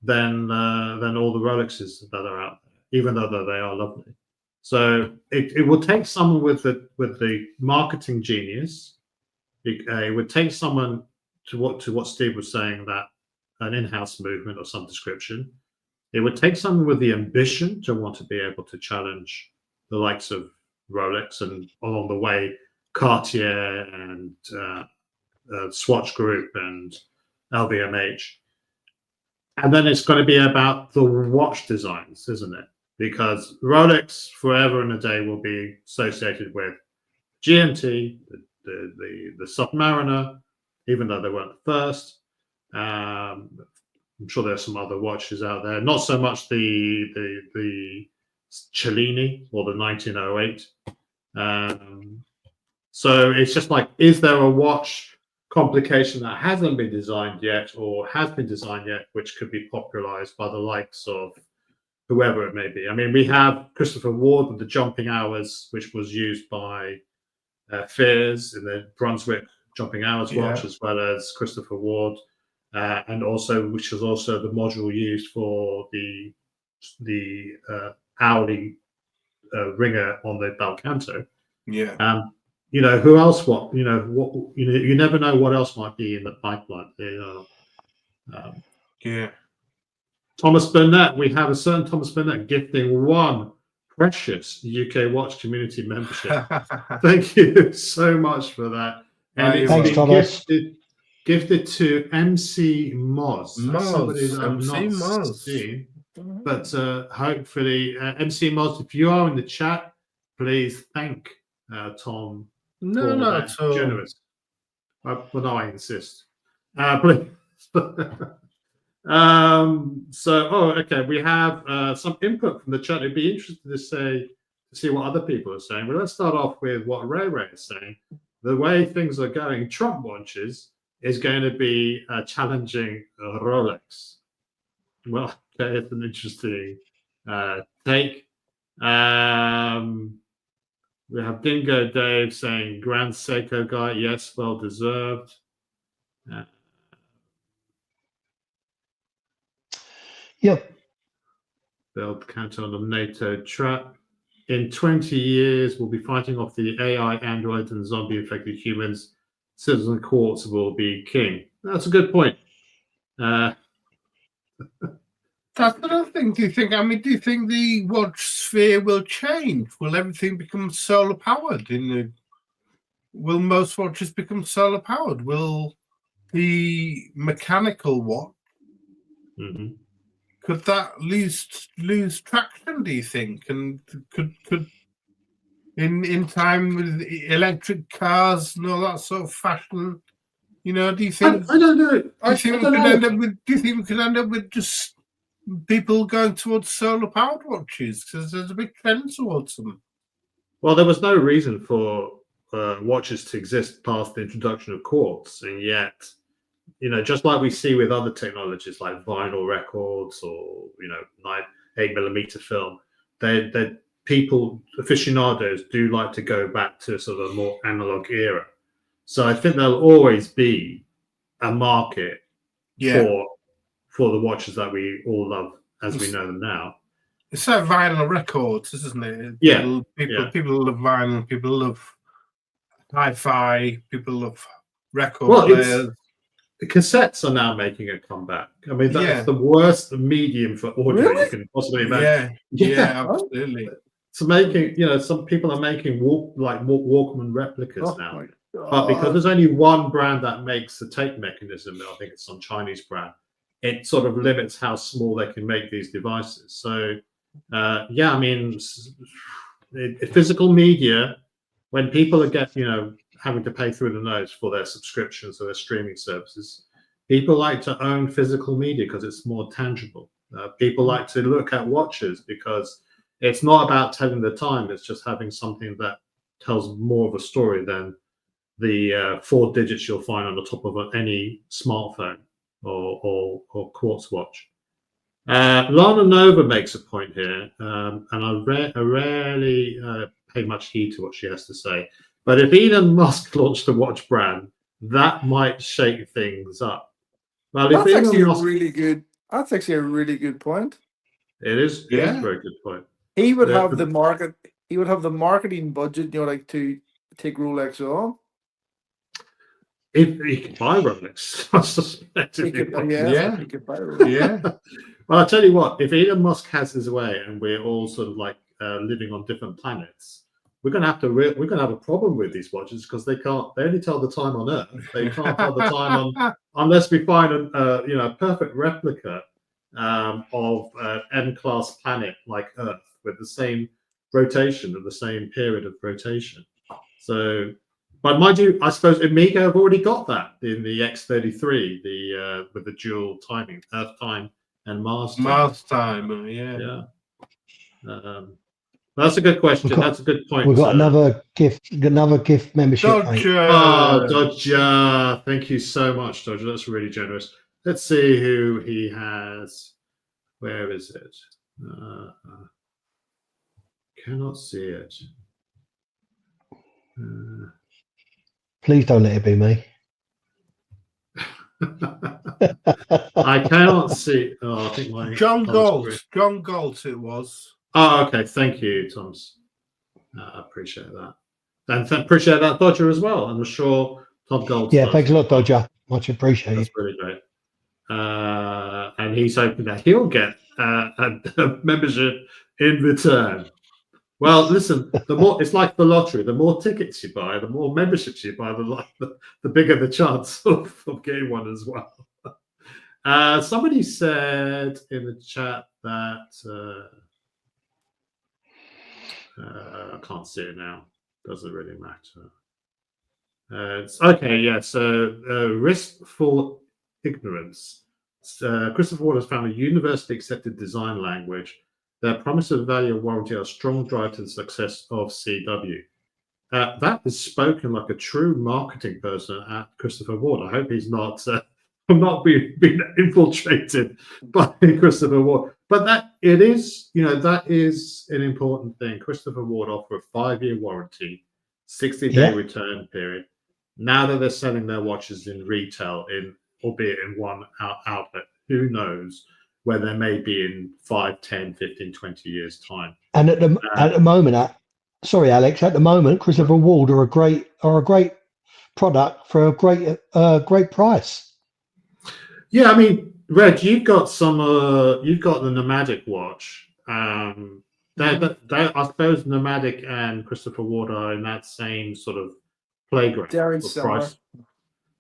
all the Rolexes that are out there, even though they are lovely. So it will take someone with the marketing genius. It would take someone to what Steve was saying, that an in-house movement of some description. It would take someone with the ambition to want to be able to challenge the likes of Rolex, and along the way Cartier and Swatch Group and LVMH. And then it's going to be about the watch designs, isn't it? Because Rolex forever and a day will be associated with GMT, the Submariner, even though they weren't the first. I'm sure there's some other watches out there. Not so much the Cellini or the 1908. So it's just like, is there a watch complication that hasn't been designed yet or has been designed yet, which could be popularized by the likes of whoever it may be. I mean, we have Christopher Ward with the jumping hours, which was used by Fears in the Brunswick jumping hours watch, as well as Christopher Ward, and also which is also the module used for the hourly ringer on the bel canto. Yeah. You know, who else? You never know what else might be in the pipeline. Yeah. Thomas Burnett. We have a certain Thomas Burnett gifting one precious UK Watch community membership. Thank you so much for that. And it's Thanks, been Thomas. gifted to MC Moz. That's somebody that I've MC not Moz. seen. But hopefully, MC Moz, if you are in the chat, please thank Tom. No, not at all. Generous. Well, no, I insist. Please. Okay, we have some input from the chat. It'd be interesting to see what other people are saying. But let's start off with what Ray is saying. The way things are going, Trump watches is going to be challenging Rolex. Well, okay, it's an interesting take. We have Dingo Dave saying Grand Seiko guy, yes, well deserved. Yep. Build Canton on NATO trap. In 20 years, we'll be fighting off the AI androids and zombie infected humans. Citizen Quartz will be king. That's a good point. That's another thing. Do you think the watch sphere will change? Will everything become solar powered? Will most watches become solar powered? Will the mechanical watch could that lose traction? Do you think? And could in time with electric cars and all that sort of fashion? Do you think? I don't know. Do you think we could end up with just people going towards solar powered watches because there's a big trend towards them? Well, there was no reason for watches to exist past the introduction of quartz, and yet, just like we see with other technologies like vinyl records or 8mm film, that people, aficionados, do like to go back to sort of a more analog era. So I think there'll always be a market for the watches that we all love as we know them now. It's like vinyl records, isn't it? People love vinyl. People love hi-fi. People love record players. The cassettes are now making a comeback. I mean, that's the worst medium for audio you can possibly imagine. Yeah, absolutely. So making, some people are making Walkman replicas now. But because there's only one brand that makes the tape mechanism, I think it's some Chinese brand, it sort of limits how small they can make these devices. So, I mean, physical media, when people are having to pay through the nose for their subscriptions or their streaming services, people like to own physical media because it's more tangible. People like to look at watches because it's not about telling the time. It's just having something that tells more of a story than the 4 digits you'll find on the top of any smartphone or quartz watch. Lana Nova makes a point here, and I rarely pay much heed to what she has to say. But if Elon Musk launched a watch brand, that might shake things up. Well, that's actually a really good point. It is a very good point. He would have the market. He would have the marketing budget, to take Rolex on. If he could buy Rolex, I suspect. He could buy Rolex. Yeah. Well, I'll tell you what. If Elon Musk has his way, and we're all sort of like living on different planets, we're going to have a problem with these watches because they only tell the time on Earth. They can't tell the time unless we find a perfect replica of an M-class planet like Earth with the same rotation and the same period of rotation. So, but mind you, I suppose Amiga have already got that in the X33, with the dual timing, Earth time and Mars time. Mars time, yeah. That's a good question. That's a good point. We've got another gift membership. Dodger. Oh, Dodger. Thank you so much, Dodger. That's really generous. Let's see who he has. Where is it? Cannot see it. Please don't let it be me. I cannot see. Oh, I think my John Galt it was. Oh, okay. Thank you, Thomas. I appreciate that. And appreciate that, Dodger, as well. I'm sure Tom Gold. Yeah, thanks a lot, Dodger. Much appreciated. That's really great. And he's hoping that he'll get a membership in return. Well, listen, the more it's like the lottery. The more tickets you buy, the more memberships you buy, the bigger the chance of getting one as well. Somebody said in the chat that I can't see it now. Doesn't really matter. It's okay, yeah. So riskful ignorance. Christopher Ward has found a universally accepted design language. Their promise of value and warranty are a strong drive to the success of CW. That is spoken like a true marketing person at Christopher Ward. I hope he's not being infiltrated by Christopher Ward. But that is an important thing. Christopher Ward offer a 5-year warranty, 60-day return period. Now that they're selling their watches in retail, albeit in one outlet, who knows where they may be in 5, 10, 15, 20 years' time. And at the moment, sorry, Alex, at the moment, Christopher Ward are a great product for a great price. Yeah, I mean, Reg, you've got the Nomadic watch. I suppose Nomadic and Christopher Ward are in that same sort of playground. Very similar. Price.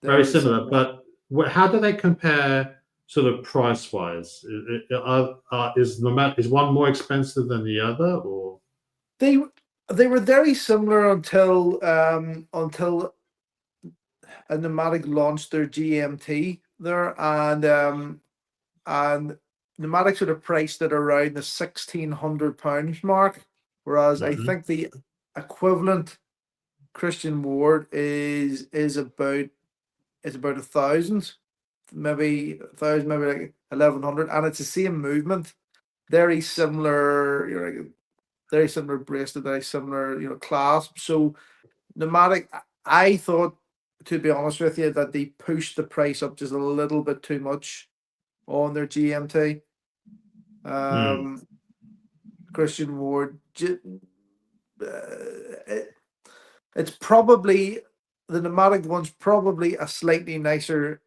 Very similar. But how do they compare sort of price-wise? Is one more expensive than the other, or they were very similar until a Nomadic launched their GMT there, and Nomadic sort of priced it around the £1,600 mark, whereas I think the equivalent Christian Ward is about 1,000, maybe 1,000, maybe like 1,100, and it's the same movement, very similar, very similar bracelet, very similar, clasp. So Nomadic, I thought, to be honest with you, that they pushed the price up just a little bit too much on their GMT. Christian Ward, it's probably, the Nomadic one's probably a slightly nicer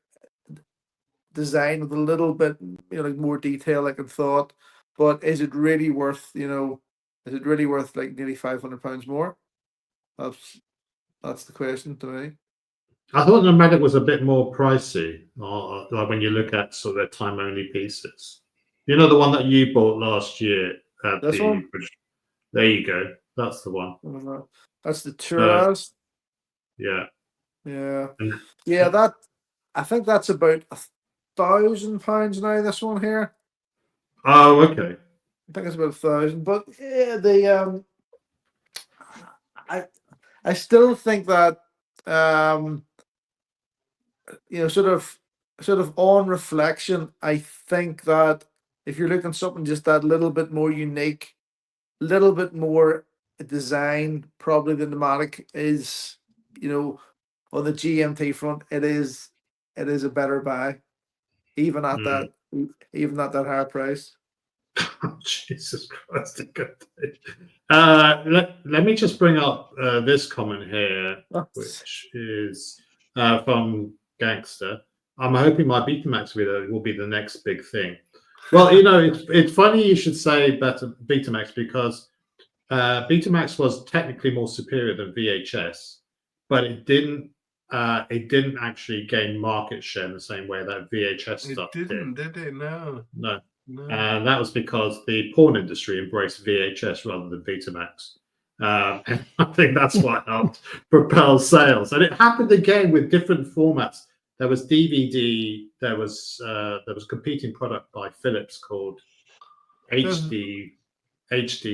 design with a little bit like more detail, like I thought. But is it really worth like nearly £500 more? That's the question to me. I thought the Nomadic was a bit more pricey, like when you look at sort of their time only pieces. You know, the one that you bought last year at this one? There you go. That's the one. That's the Turas. Yeah. That, I think that's about £1,000 now, this one here. Oh, okay. I think it's about 1,000. But yeah, I still think that sort of on reflection, I think that if you're looking something just that little bit more unique, little bit more design, probably the Nomadic is, on the GMT front, it is a better buy, even at that higher price. Oh, Jesus Christ! Let me just bring up this comment here, which is from Gangster. I'm hoping my Betamax video will be the next big thing. Well, it's funny you should say Betamax, because Betamax was technically more superior than VHS, but it didn't actually gain market share in the same way that VHS stuff did. Did it? No. And that was because the porn industry embraced VHS rather than Betamax. And I think that's what helped propel sales. And it happened again with different formats. There was DVD. There was competing product by Philips called HD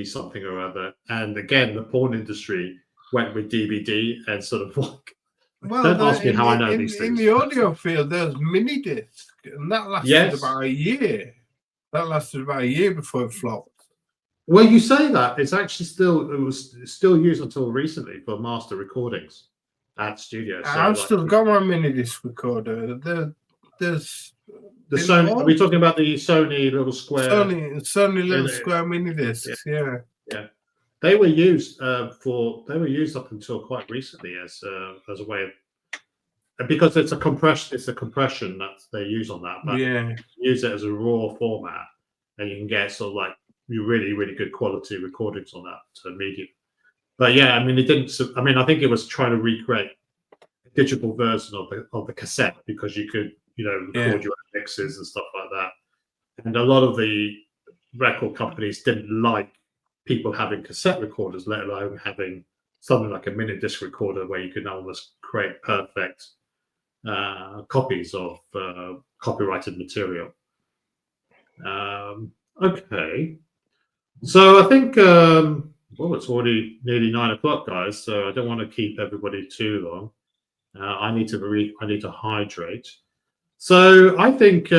something or other. And again, the porn industry went with DVD and sort of like. Well, don't ask me how I know these things. In the audio field, there's mini disc, and that lasted about a year. That lasted about a year before it flopped. Well, you say that it's actually it was still used until recently for master recordings at studios. So I've still got my mini disc recorder. There's the Sony. Are we talking about the Sony little square? Sony little square mini discs. Yeah. They were used up until quite recently as a way of, because it's a compression that they use on that. But use it as a raw format, and you can get sort of like really, really good quality recordings on that medium. But yeah, I mean, it didn't. I mean, I think it was trying to recreate a digital version of the cassette, because you could, record your own mixes and stuff like that. And a lot of the record companies didn't like people having cassette recorders, let alone having something like a mini disc recorder where you could almost create perfect copies of copyrighted material. Okay. So I think, it's already nearly 9 o'clock, guys. So I don't want to keep everybody too long. I need to hydrate. So I think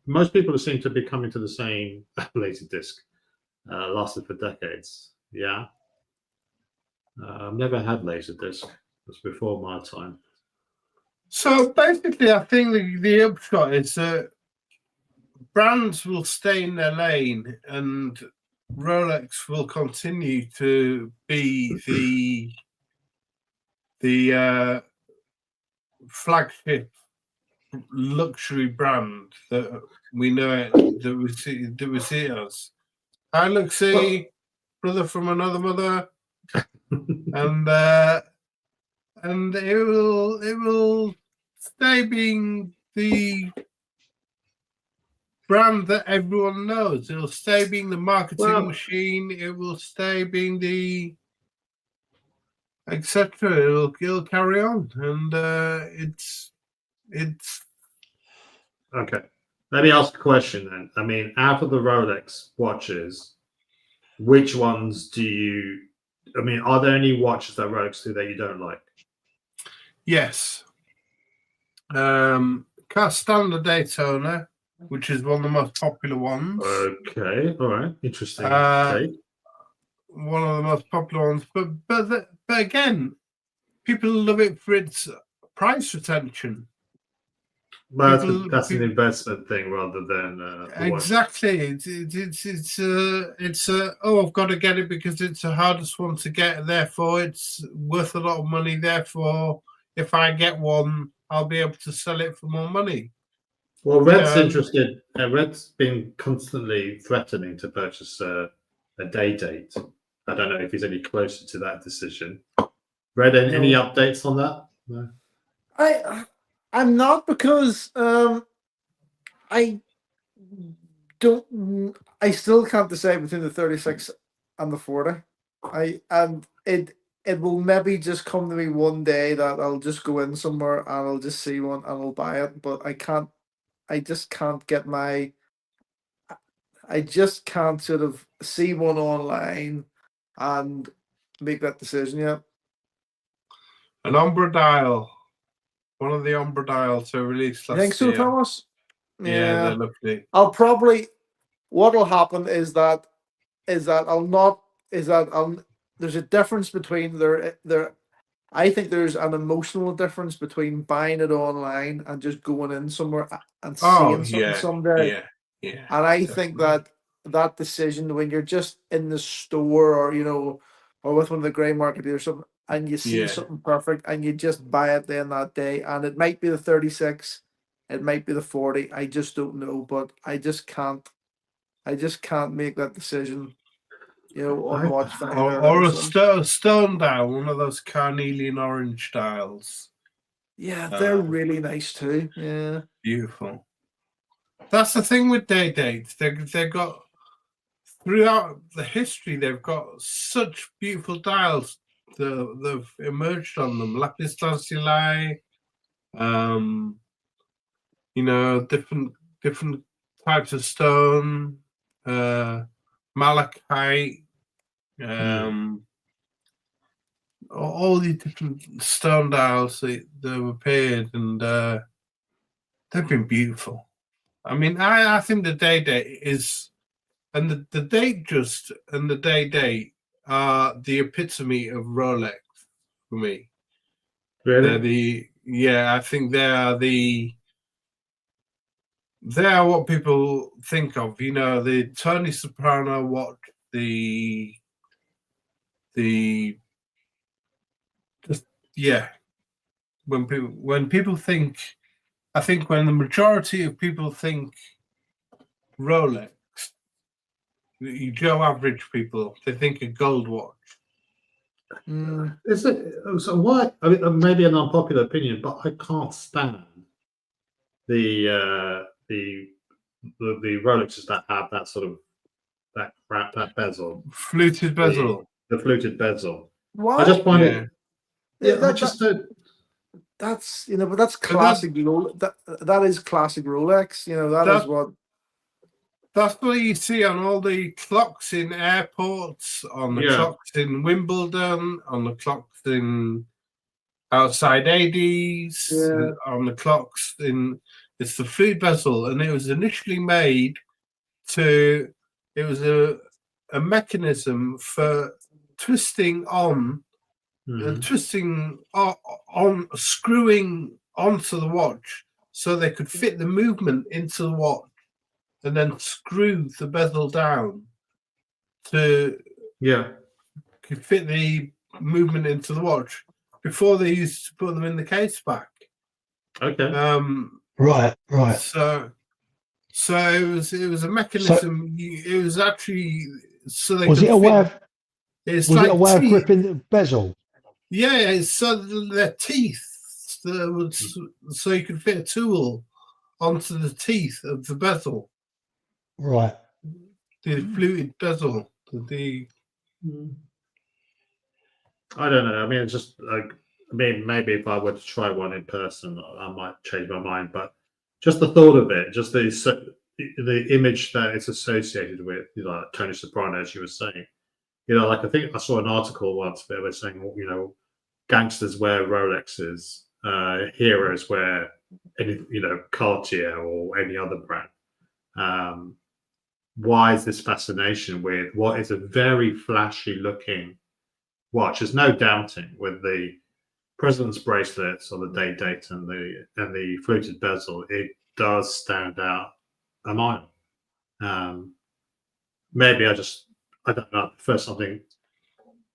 most people seem to be coming to the same Laserdisc. Lasted for decades. Yeah. I've never had Laserdisc. It's before my time. So basically, I think the upshot is that brands will stay in their lane, and Rolex will continue to be the flagship luxury brand that we know it, that we see it as. Hi, Luxie, brother from another mother, and it will stay being the brand that everyone knows. It'll stay being the marketing machine. It will stay being the etc. It'll carry on, and it's okay. Let me ask a question then. I mean, out of the Rolex watches, which ones do you? I mean, are there any watches that Rolex do that you don't like? Yes. Can't stand the Daytona, which is one of the most popular ones. Okay, all right, interesting. One of the most popular ones, but again, people love it for its price retention. But that's an investment thing rather than exactly. It's I've got to get it because it's the hardest one to get. Therefore, it's worth a lot of money. Therefore, if I get one, I'll be able to sell it for more money. Well, Red's interested. Red's been constantly threatening to purchase a day date. I don't know if he's any closer to that decision. Red, any updates on that? No. I'm not, because I still can't decide between the 36 and the 40. It will maybe just come to me one day that I'll just go in somewhere and I'll just see one and I'll buy it. But I just can't sort of see one online and make that decision yet. An Umbra dial. One of the Umbra dials are released last year. You think so, Thomas? Yeah, they're lovely. What'll happen is that there's a difference between I think there's an emotional difference between buying it online and just going in somewhere and seeing something someday. Yeah. And I think that decision, when you're just in the store or with one of the grey market or something, and you see something perfect and you just buy it then that day, and it might be the 36, it might be the 40, I just don't know, but I just can't make that decision, on watch or a stone dial, one of those carnelian orange dials. Yeah, they're really nice too. Yeah, beautiful. That's the thing with day dates. They've got, throughout the history, they've got such beautiful dials that they've emerged on them. Lapis lazuli, different types of stone, malachite, all these different stone dials that have appeared, and they've been beautiful. I mean, I think the Day is, and the Date Just and the Day are the epitome of Rolex for me. Really? I think they are what people think of. You know, the Tony Soprano watch, the just when people think, I think when the majority of people think Rolex, Joe average people, they think a gold watch. Is it so? Why? I mean, maybe an unpopular opinion, but I can't stand the Rolexes that have that sort of that bezel, Fluted bezel. the fluted bezel. What? I just find it. Yeah, I just don't. That's but that's classic. That is classic Rolex. That is what. That's what you see on all the clocks in airports, on the clocks in Wimbledon, on the clocks in outside ADs, on the clocks in. It's the fluted bezel, and it was initially made to. It was a mechanism for twisting on. Twisting on, screwing onto the watch so they could fit the movement into the watch and then screw the bezel down to could fit the movement into the watch before they used to put them in the case back. Okay. Right. So it was a mechanism. It was actually so they was could it a way of it's was like it a way of gripping the bezel? Yeah, it's so their teeth, so you can fit a tool onto the teeth of the bezel. Right. The fluted bezel. I don't know. I mean, it's just like, I mean, maybe if I were to try one in person, I might change my mind. But just the thought of it, just the image that it's associated with, like Tony Soprano, as you were saying. Like I think I saw an article once where they were saying, gangsters wear Rolexes, heroes wear Cartier or any other brand. Why is this fascination with what is a very flashy looking watch? There's no doubting with the president's bracelets or the date and the fluted bezel, it does stand out a mile. Maybe I don't know, prefer something.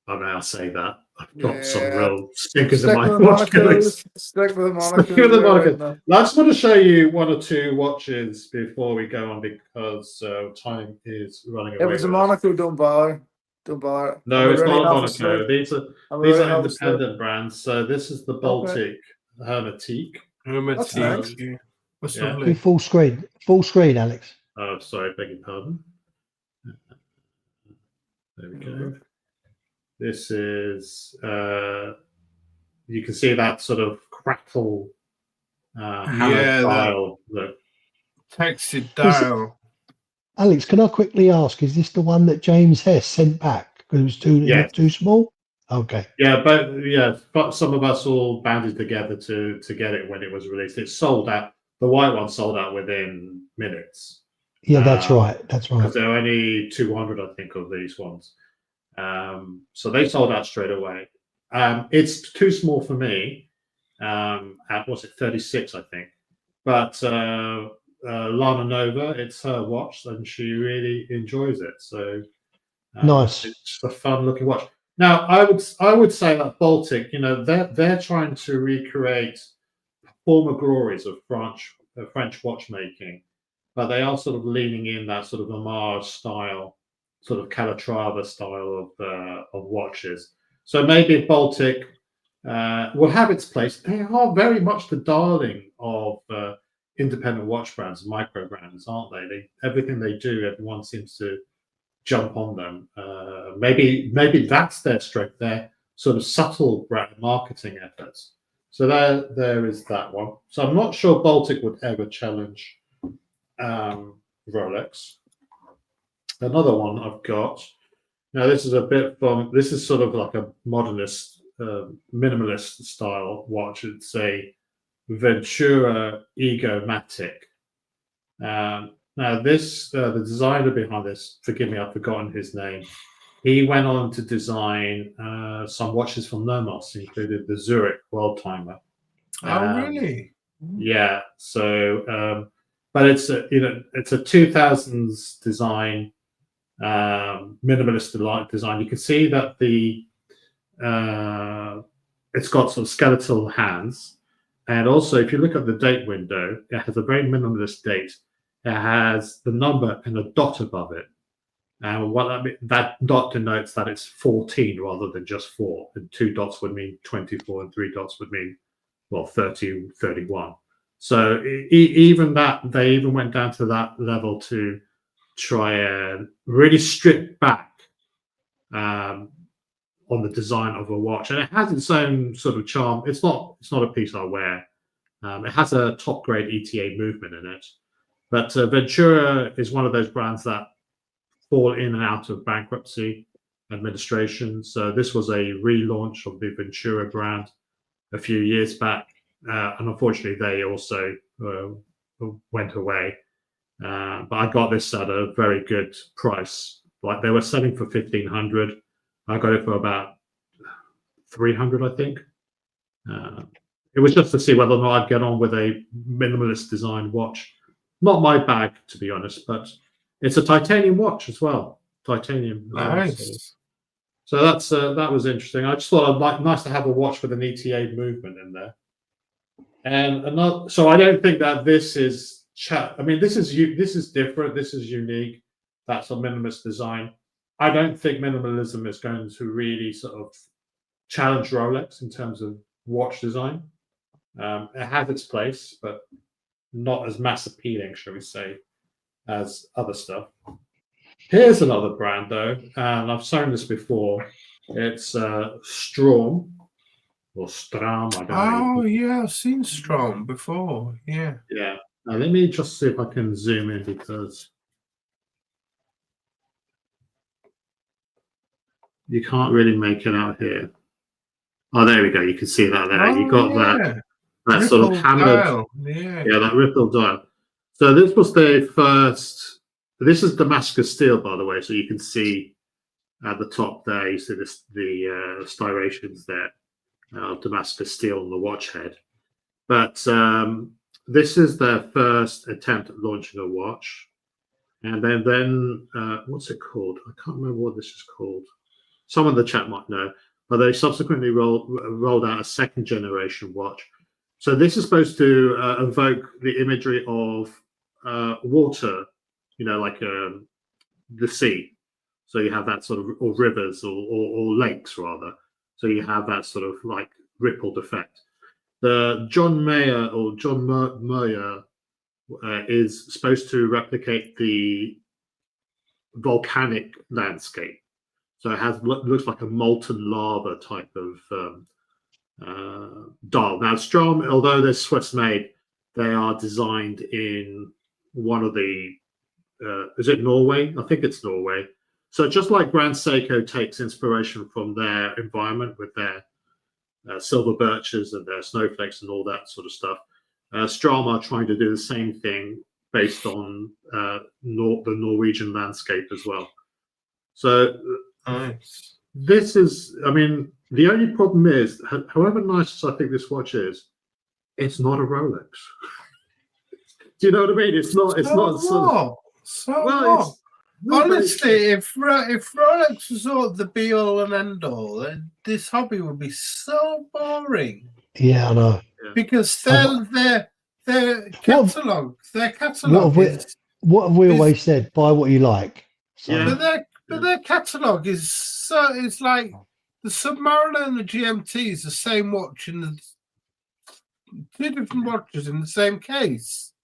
I mean, I'll say that. I've got some real stickers in my watch collection. Stick with the Monaco. I just want to show you one or two watches before we go on because time is running away. If it's a Monaco, don't bother. No, it's not a Monaco. These are independent brands. So this is the Baltic Hermetique. That's nice. Be full screen, Alex. Oh, sorry, beg your pardon. There we go. This is, you can see that sort of crackle hammer style look. Textured dial. Alex, can I quickly ask, is this the one that James Hess sent back because it was too small? Okay. Yeah, but some of us all banded together to get it when it was released. It sold out. The white one sold out within minutes. Yeah, that's right. Because there are only 200, I think, of these ones. So they sold out straight away. It's too small for me. At 36, I think. But Lana Nova, it's her watch, and she really enjoys it. So nice. It's a fun-looking watch. Now, I would say that Baltic, they're trying to recreate former glories of French watchmaking, but they are sort of leaning in that sort of homage style, sort of Calatrava style of watches. So maybe Baltic will have its place. They are very much the darling of independent watch brands, micro brands, aren't they? Everything they do, everyone seems to jump on them. Maybe that's their strength, their sort of subtle brand marketing efforts. So there is that one. So I'm not sure Baltic would ever challenge Rolex. Another one I've got. Now this is sort of like a modernist, minimalist style watch. It's a Ventura Egomatic. Now, this the designer behind this, forgive me, I've forgotten his name. He went on to design some watches from Nomos, including the Zurich World Timer. Oh, really? Yeah. So, but it's a it's a 2000s design, minimalist design. You can see that the it's got sort of skeletal hands, and also if you look at the date window, it has a very minimalist date. It has the number and a dot above it. And that dot denotes that it's 14 rather than just 4. And 2 dots would mean 24, and 3 dots would mean, well, 30, 31. So even that, they even went down to that level to try and really strip back on the design of a watch. And it has its own sort of charm. It's not a piece I wear. It has a top grade ETA movement in it. But Ventura is one of those brands that fall in and out of bankruptcy administration. So this was a relaunch of the Ventura brand a few years back, and unfortunately they also went away. But I got this at a very good price. Like they were selling for $1,500. I got it for about $300, I think. It was just to see whether or not I'd get on with a minimalist design watch. Not my bag, to be honest, but it's a titanium watch as well. Titanium. Nice. So that's that was interesting. I just thought nice to have a watch with an ETA movement in there. And another. So I don't think that this is. I mean, this is different. This is unique. That's a minimalist design. I don't think minimalism is going to really sort of challenge Rolex in terms of watch design. It has its place, but not as mass appealing, shall we say, as other stuff. Here's another brand, though, and I've shown this before. It's Strom or Stram. I don't know. Oh, yeah, I've seen Strom before. Yeah. Yeah. Now, let me just see if I can zoom in because you can't really make it out here. Oh, there we go. You can see that there. You got that sort of hammered, that ripple dial. So this was their first. This is Damascus steel, by the way. So you can see at the top there. You see the striations there, Damascus steel on the watch head. But this is their first attempt at launching a watch, and then what's it called? I can't remember what this is called. Someone in the chat might know. But they subsequently rolled out a second generation watch. So this is supposed to evoke the imagery of water, like the sea. So you have that sort of, or rivers, or lakes rather. So you have that sort of like rippled effect. The John Mayer is supposed to replicate the volcanic landscape. So it looks like a molten lava type of dial. Now, Strom, although they're Swiss made, they are designed in one of the, is it Norway? I think it's Norway. So just like Grand Seiko takes inspiration from their environment with their silver birches and their snowflakes and all that sort of stuff, Strom are trying to do the same thing based on the Norwegian landscape as well. So nice. This is, I mean, the only problem is, however nice I think this watch is, it's not a Rolex. Do you know what I mean? It's not. It's not. Honestly, if Rolex was all the be all and end all, then this hobby would be so boring. Yeah, I know. Because their catalog, what have we always said? Buy what you like. So. Yeah. But their catalog is it's like the Submariner and the GMT is the same watch in the two different watches in the same case.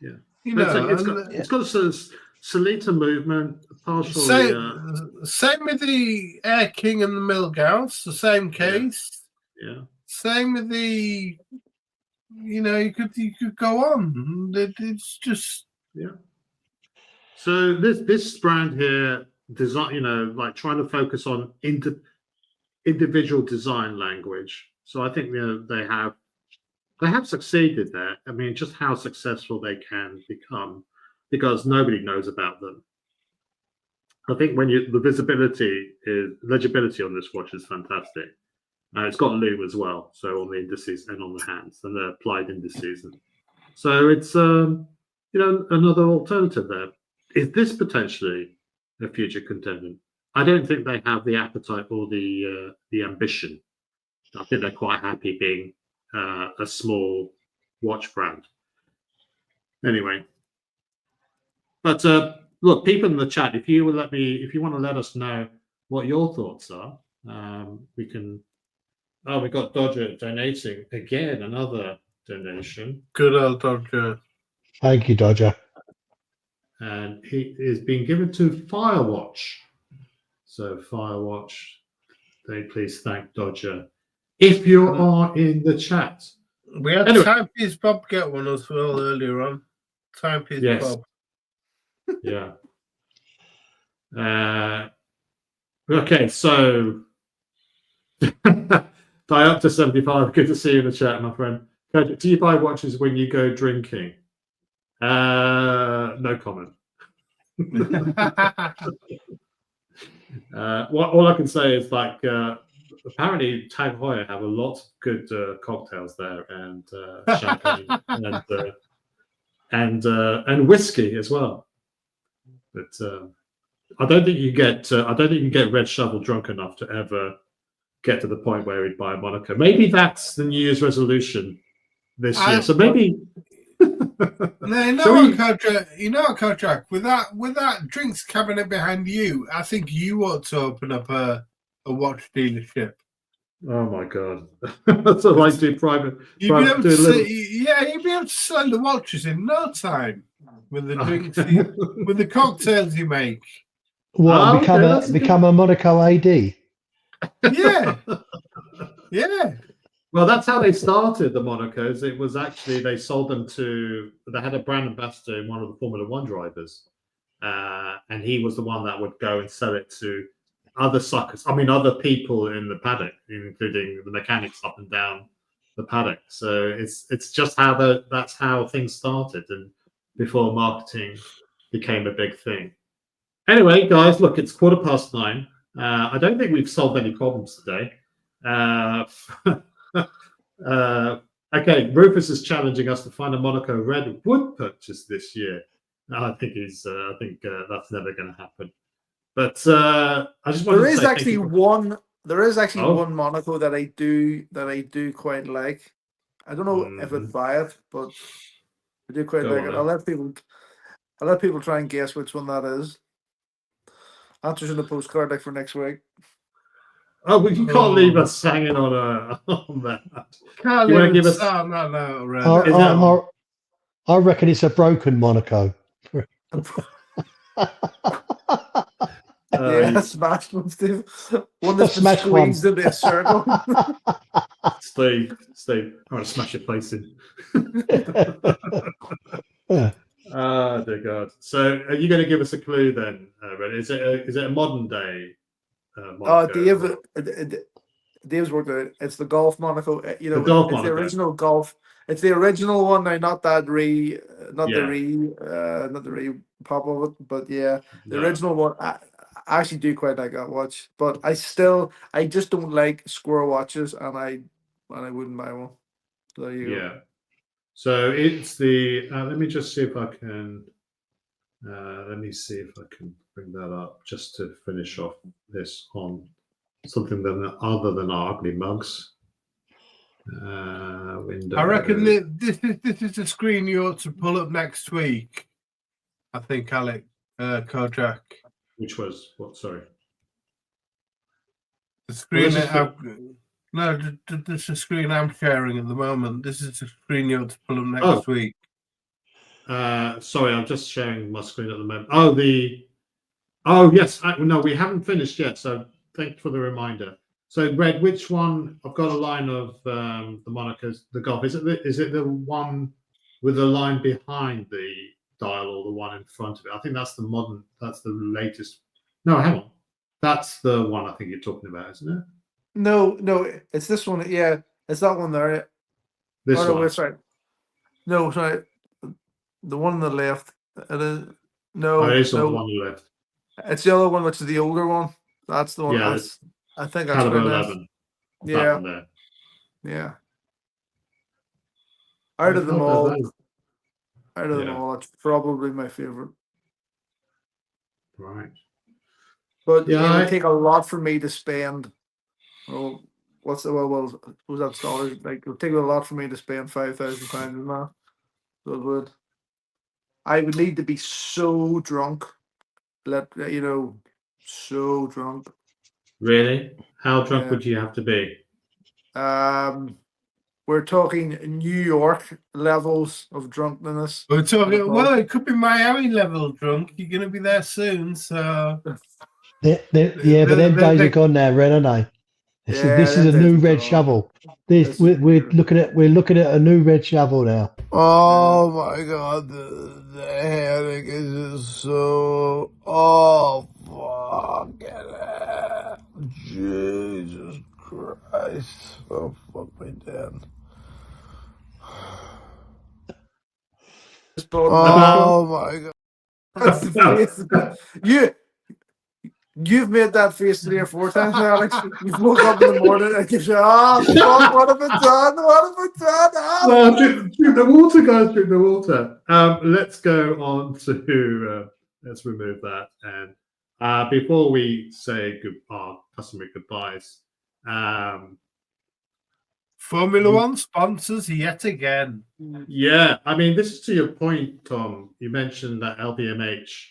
Yeah, it's got a Solita movement, partial. Same with the Air King and the Milgauss, the same case. Yeah. Same with the, you could go on. It's just So this brand here. Design, like trying to focus on individual design language. So I think they have succeeded there. I mean, just how successful they can become because nobody knows about them. I think when the legibility on this watch is fantastic. It's got lume as well, so on the indices and on the hands, and the applied indices. And so it's another alternative there. Is this potentially a future contender? I don't think they have the appetite or the ambition. I think they're quite happy being a small watch brand. Anyway, but look, people in the chat, if you want to let us know what your thoughts are, we can. Oh, we got Dodger donating again, another donation. Good old Dodger. Thank you, Dodger. And he is being given to Firewatch. So Firewatch, they please thank Dodger. If you are in the chat. We had Timepiece Bob get one as well earlier on. Timepiece Bob. Yeah. Okay, so die up to 75. Good to see you in the chat, my friend. Do you buy watches when you go drinking? No comment. All I can say is apparently Tag Heuer have a lot of good cocktails there, and champagne and whiskey as well. But I don't think you get Red Shovel drunk enough to ever get to the point where he'd buy a Monaco. Maybe that's the New Year's resolution this year. So maybe. No, you know what, Kojak? With that drinks cabinet behind you, I think you ought to open up a watch dealership. Oh my god! That's what I do. Private. You'd be able to sell the watches in no time with the drinks, with the cocktails you make. Well, become a Monaco AD. Yeah, yeah. Well, that's how they started the Monacos. It was actually they sold them they had a brand ambassador in one of the Formula One drivers, and he was the one that would go and sell it to other other people in the paddock, including the mechanics up and down the paddock. So it's just that's how things started, and before marketing became a big thing. Anyway, guys, look, it's 9:15. I don't think we've solved any problems today. Okay, Rufus is challenging us to find a Monaco red wood purchase this year. I think that's never going to happen. But I just want there to is say actually one. There is actually one Monaco that I do quite like. I don't know if I'd buy it, but I do quite like it. I'll let people try and guess which one that is. Answers in the postcard for next week. Oh, well, you can't leave us hanging on that. Can't leave us. No. I reckon it's a broken Monaco. Smashed one, Steve. One that's been squeezed into a circle. Steve, I want to smash your place in. Oh, dear God. So, are you going to give us a clue then, Red? Is it a modern day? Dave's worked out. It's the Golf Monaco. It's Monaco. The original Golf. It's the original one now, not the pop of it. But the original one. I actually do quite like that watch, but I just don't like square watches, and I wouldn't buy one. So So it's the. Let me just see if I can. Let me see if I can bring that up just to finish off this on something other than our ugly mugs. Window. I reckon this is the screen you ought to pull up next week. I think, Alec, Kojak. Which was what? Sorry. The screen. No, this is the screen I'm sharing at the moment. This is the screen you ought to pull up next week. Sorry, I'm just sharing my screen at the moment. Yes. No, we haven't finished yet. So thank you for the reminder. So, Red, which one? I've got a line of the Monacos, the Golf. Is it the one with the line behind the dial or the one in front of it? I think that's the modern. That's the latest. No, hang on. That's the one I think you're talking about, isn't it? No, it's this one. Yeah, it's that one there. This one. No, sorry. No, sorry. The one on the left. No, it's not the no. one you left. It's the other one, which is the older one. That's the one. Yeah, I think that's Caliber quite nice. 11. That Yeah, one there. yeah. Out of them all, it's probably my favorite. Right. But Yeah, it would take a lot for me to spend. Well, what's the who's that dollars? Like it would take a lot for me to spend £5,000 on that. So it would. I would need to be so drunk, so drunk. Really? How drunk Yeah. would you have to be? We're talking New York levels of drunkenness. We're talking. Well, it could be Miami level drunk. You're going to be there soon, so. But them days are gone now, Red, aren't they? This is a new red shovel. We're looking at a new red shovel now. Oh my God, the headache is just so. Oh fuck it! Jesus Christ! Oh fuck me down. Oh my God! That's the face. You've made that face 3 or 4 times now, Alex. You woke up in the morning and you say, "Oh fuck! What have I done? What have I done?" Well, drink the water, guys. Drink the water. Let's go on to. Let's remove that. And before we say our customary goodbyes, Formula One sponsors yet again. yeah, I mean, this is to your point, Tom. You mentioned that LVMH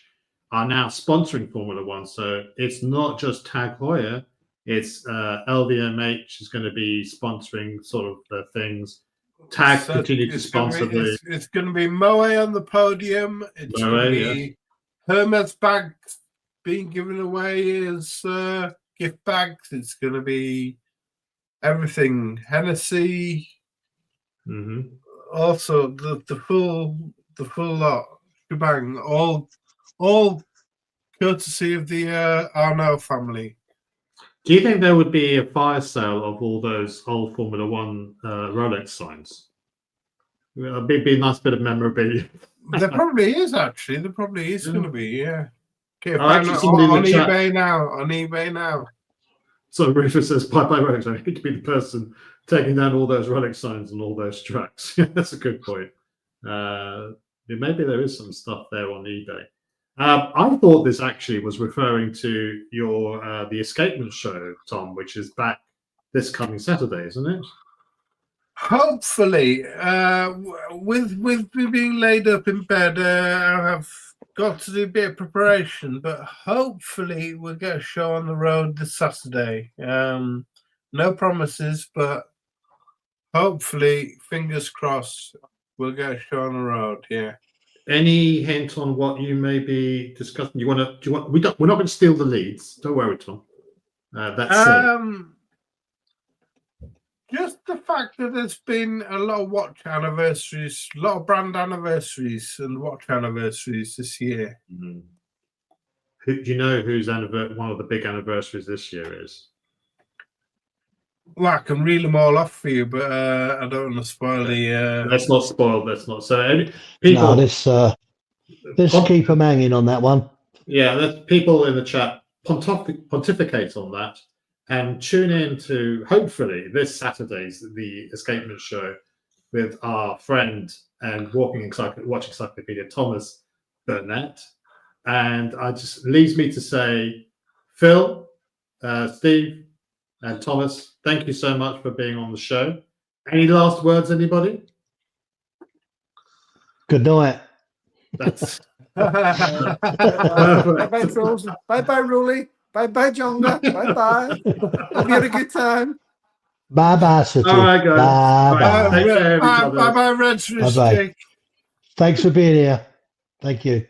are now sponsoring Formula One, so it's not just Tag Heuer. It's LVMH is going to be sponsoring sort of the things. Tag continue to sponsor it's going to be Moe on the podium. It's going to be Hermes bags being given away as gift bags. It's going to be everything. Hennessy. Mm-hmm. Also, the full lot, shebang. All courtesy of the Arnault family. Do you think there would be a fire sale of all those old Formula One Rolex signs? It'd be a nice bit of memorabilia. There probably is, actually. There probably is going to be, yeah. Okay, on eBay now. On eBay now. So Rufus says, bye Rolex. I hate to be the person taking down all those Rolex signs and all those tracks. That's a good point. Maybe there is some stuff there on eBay. I thought this actually was referring to your the Escapement show, Tom, which is back this coming Saturday, isn't it? Hopefully, with me being laid up in bed, I have got to do a bit of preparation, but hopefully we'll get a show on the road this Saturday. No promises, but hopefully, fingers crossed, we'll get a show on the road. Yeah. Any hint on what you may be discussing? We're not going to steal the leads. Don't worry, Tom. That's just the fact that there's been a lot of watch anniversaries, a lot of brand anniversaries and watch anniversaries this year. Mm-hmm. Do you know whose one of the big anniversaries this year is? Well, I can reel them all off for you, but I don't want to spoil the. Let's not spoil. Let's not. So people. No, let's keep them hanging on that one. Yeah, there's people in the chat pontificate on that, and tune in to hopefully this Saturday's the Escapement show with our friend and watching encyclopedia Thomas Burnett. And I just leaves me to say, Phil, Steve, and Thomas, thank you so much for being on the show. Any last words, anybody? Good night. That's bye bye, Trolls. Bye bye, Ruli. Bye bye, Jonga. Bye bye. Hope you had a good time. Bye bye, City. All right, guys. Bye bye. Bye bye, Red. Bye bye. Thanks for being here. Thank you.